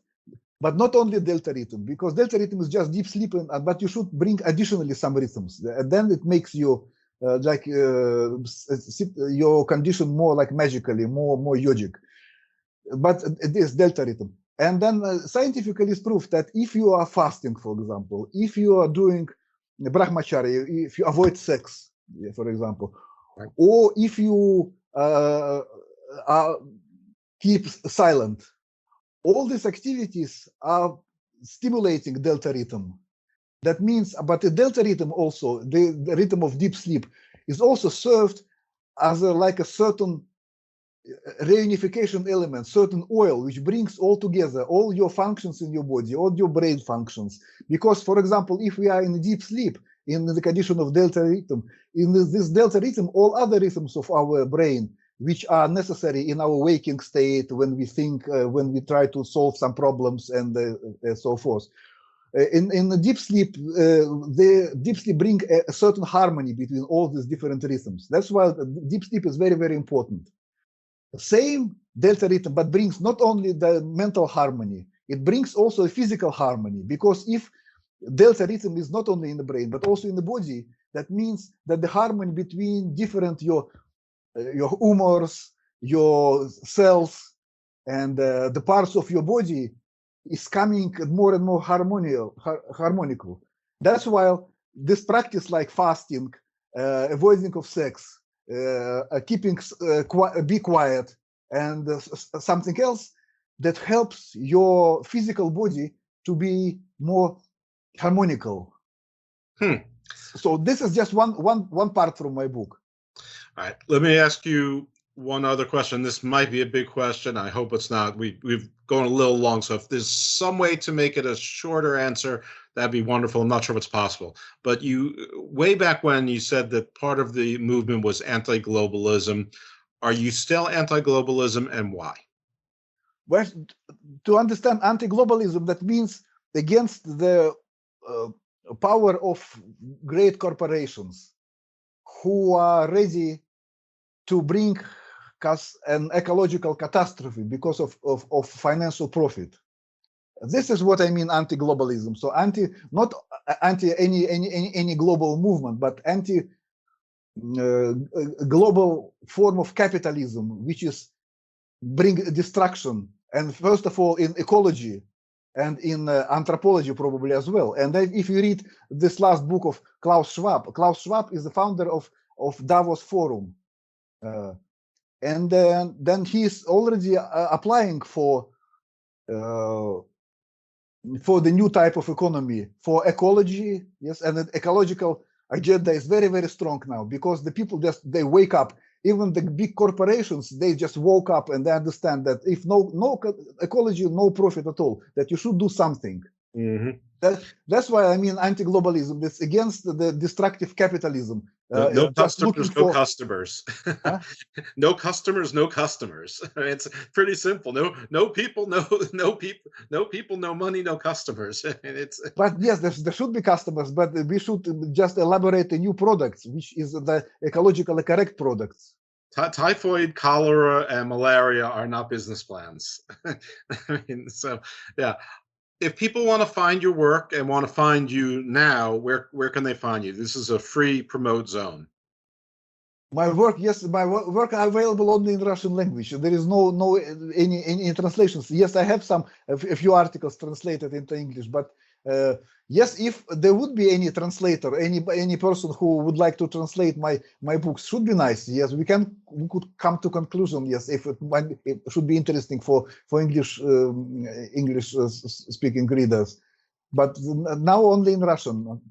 but not only delta rhythm, because delta rhythm is just deep sleep, but you should bring additionally some rhythms, and then it makes you your condition more like magically, more yogic. But it is delta rhythm. And then scientifically it's proved that if you are fasting, for example, if you are doing brahmacharya, if you avoid sex, for example, right, or if you keep silent, all these activities are stimulating delta rhythm. That means, but the delta rhythm also, the rhythm of deep sleep, is also served as like a certain reunification element, certain oil, which brings all together all your functions in your body, all your brain functions. Because, for example, if we are in deep sleep, in the condition of delta rhythm, in this delta rhythm, all other rhythms of our brain, which are necessary in our waking state, when we think, when we try to solve some problems, and so forth. In the deep sleep, the deep sleep bring a certain harmony between all these different rhythms. That's why deep sleep is very, very important. Same delta rhythm, but brings not only the mental harmony, it brings also a physical harmony. Because if delta rhythm is not only in the brain, but also in the body, that means that the harmony between different your humors, your cells, and the parts of your body is coming more and more harmonical. That's why this practice like fasting, avoiding of sex, keeping be quiet, and something else that helps your physical body to be more harmonical. So this is just one part from my book. All right, let me ask you one other question. This might be a big question. I hope it's not. We've gone a little long, so if there's some way to make it a shorter answer, that'd be wonderful. I'm not sure if it's possible. But you, way back when, you said that part of the movement was anti-globalism. Are you still anti-globalism, and why? Well, to understand anti-globalism, that means against the power of great corporations who are ready to bring us an ecological catastrophe because of financial profit. This is what I mean anti-globalism. So not anti any global movement, but anti global form of capitalism, which is bring destruction, and first of all in ecology and in anthropology probably as well. And if you read this last book of Klaus Schwab is the founder of Davos Forum. And then he's already applying for the new type of economy, for ecology. Yes, and the ecological agenda is very, very strong now, because the people they wake up. Even the big corporations, they just woke up and they understand that if no ecology, no profit at all, that you should do something. That's why I mean anti-globalism. It's against the destructive capitalism. No customers, no customers. Huh? No customers, no customers. I mean, it's pretty simple. No people, no people, no money, no customers. But yes, there should be customers, but we should just elaborate the new products, which is the ecologically correct products. Typhoid, cholera, and malaria are not business plans. I mean, so yeah. If people want to find your work and want to find you now, where can they find you? This is a free promote zone. My work, yes, my work are available only in Russian language. There is no any translations. Yes, I have a few articles translated into English, but yes, if there would be any translator, any person who would like to translate my books, should be nice. Yes, we could come to conclusion. Yes, if it should be interesting for English speaking readers, but now only in Russian.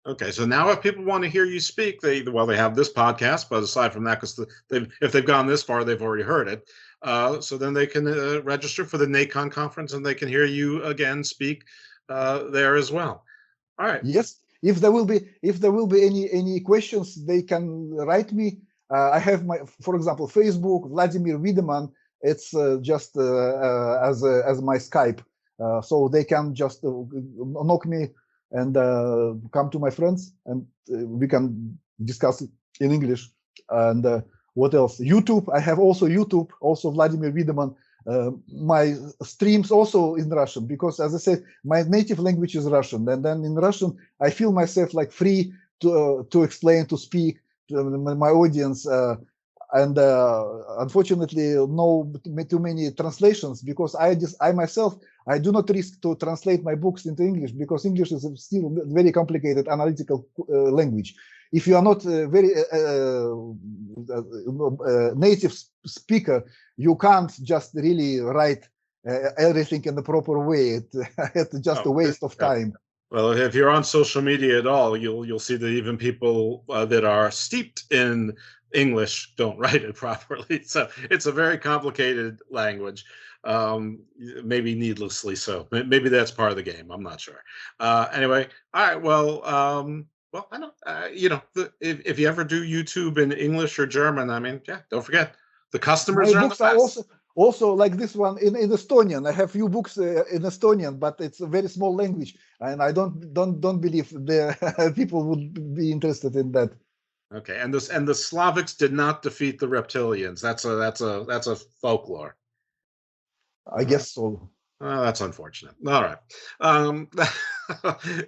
Okay, so now if people want to hear you speak, they have this podcast, but aside from that, because if they've gone this far, they've already heard it. So then they can register for the NACON conference, and they can hear you again speak there as well. All right. Yes, if there will be any questions, they can write me. I have for example, Facebook, Vladimir Wiedemann. It's just as my Skype, so they can just knock me and come to my friends, and we can discuss it in English. And what else? YouTube. I have also YouTube, also Vladimir Wiedemann. My streams also in Russian, because as I said, my native language is Russian, and then in Russian I feel myself like free to explain, to speak to my audience. And unfortunately, no too many translations, because I myself do not risk to translate my books into English, because English is still a very complicated analytical language. If you are not a very native speaker, you can't just really write everything in the proper way. It's just a waste of time. Well, if you're on social media at all, you'll see that even people that are steeped in English don't write it properly. So it's a very complicated language, maybe needlessly so. Maybe that's part of the game. I'm not sure. Anyway, all right. Well, I don't. If you ever do YouTube in English or German, I mean, yeah, don't forget the customers My are in the books are past. also like this one in Estonian. I have few books in Estonian, but it's a very small language, and I don't believe the people would be interested in that. Okay, and the Slavics did not defeat the reptilians. That's a folklore. I guess so. Well, that's unfortunate. All right.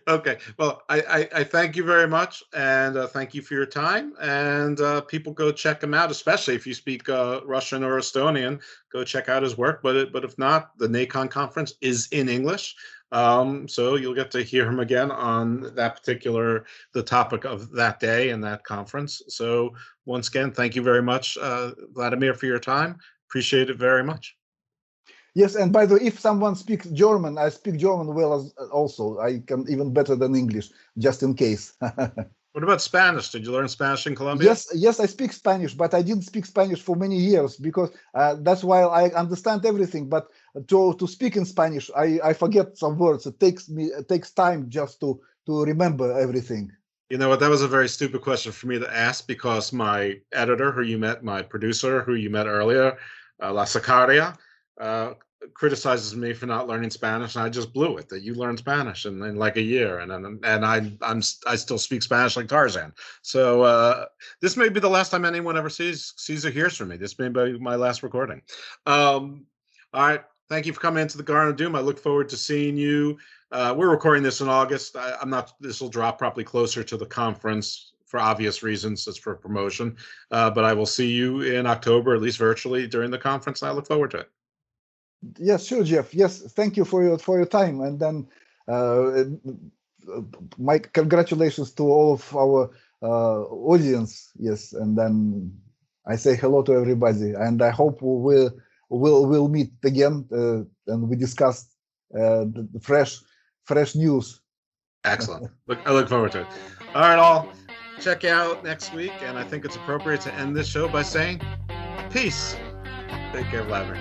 Okay. Well, I thank you very much, and thank you for your time. And people go check him out, especially if you speak Russian or Estonian. Go check out his work. But if not, the NACON conference is in English, so you'll get to hear him again on the topic of that day and that conference. So once again, thank you very much, Vladimir, for your time. Appreciate it very much. Yes, and by the way, if someone speaks German, I speak German well also. I can even better than English, just in case. What about Spanish? Did you learn Spanish in Colombia? Yes, I speak Spanish, but I didn't speak Spanish for many years because that's why I understand everything. But to speak in Spanish, I forget some words. It takes time just to remember everything. You know what? That was a very stupid question for me to ask because my editor, my producer, who you met earlier, La Sicaria, criticizes me for not learning Spanish, and I just blew it that you learned Spanish in like a year, and I still speak Spanish like Tarzan. So this may be the last time anyone ever sees or hears from me. This may be my last recording. All right, thank you for coming into the Garden of Doom. I look forward to seeing you. We're recording this in August. This will drop probably closer to the conference for obvious reasons. It's for promotion, but I will see you in October, at least virtually, during the conference. I look forward to it. Yes, sure, Jeff. Yes, thank you for your time, and then my congratulations to all of our audience. Yes, and then I say hello to everybody, and I hope we'll meet again and we discuss the fresh news. Excellent. I look forward to it. All right, all. Check out next week, and I think it's appropriate to end this show by saying peace. Take care, Vladimir.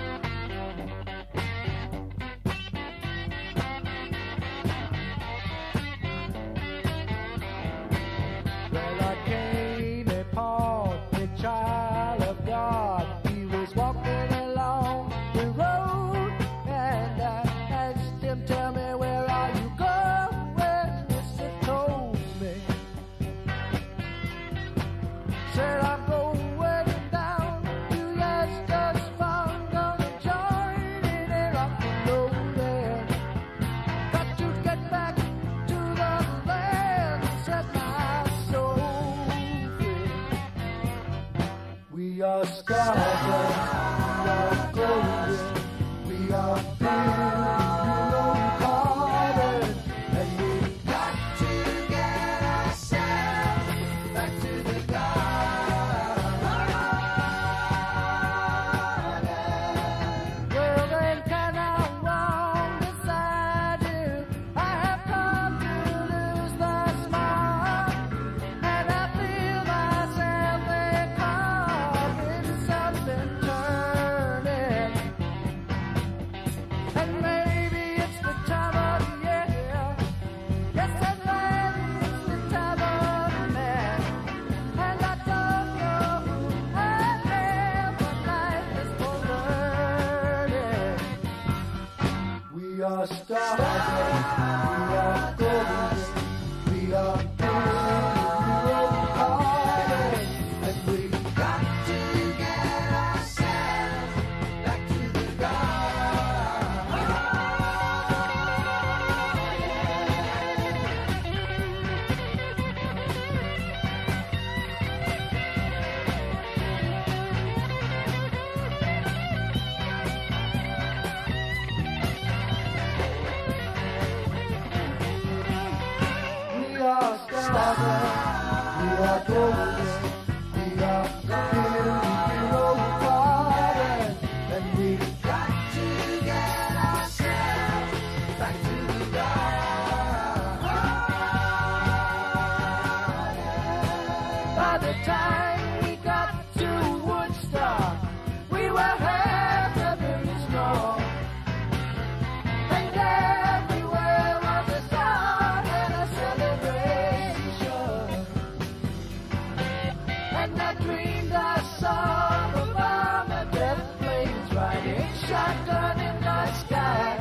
night sky,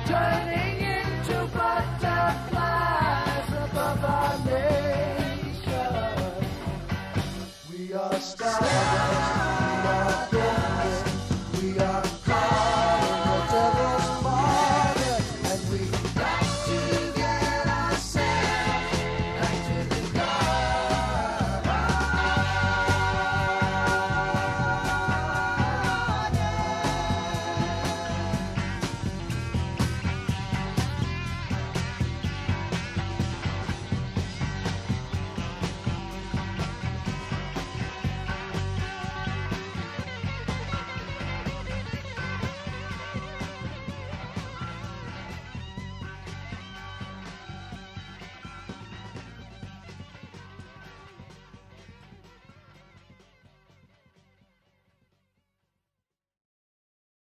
turning into butterflies above our nation. We are stars.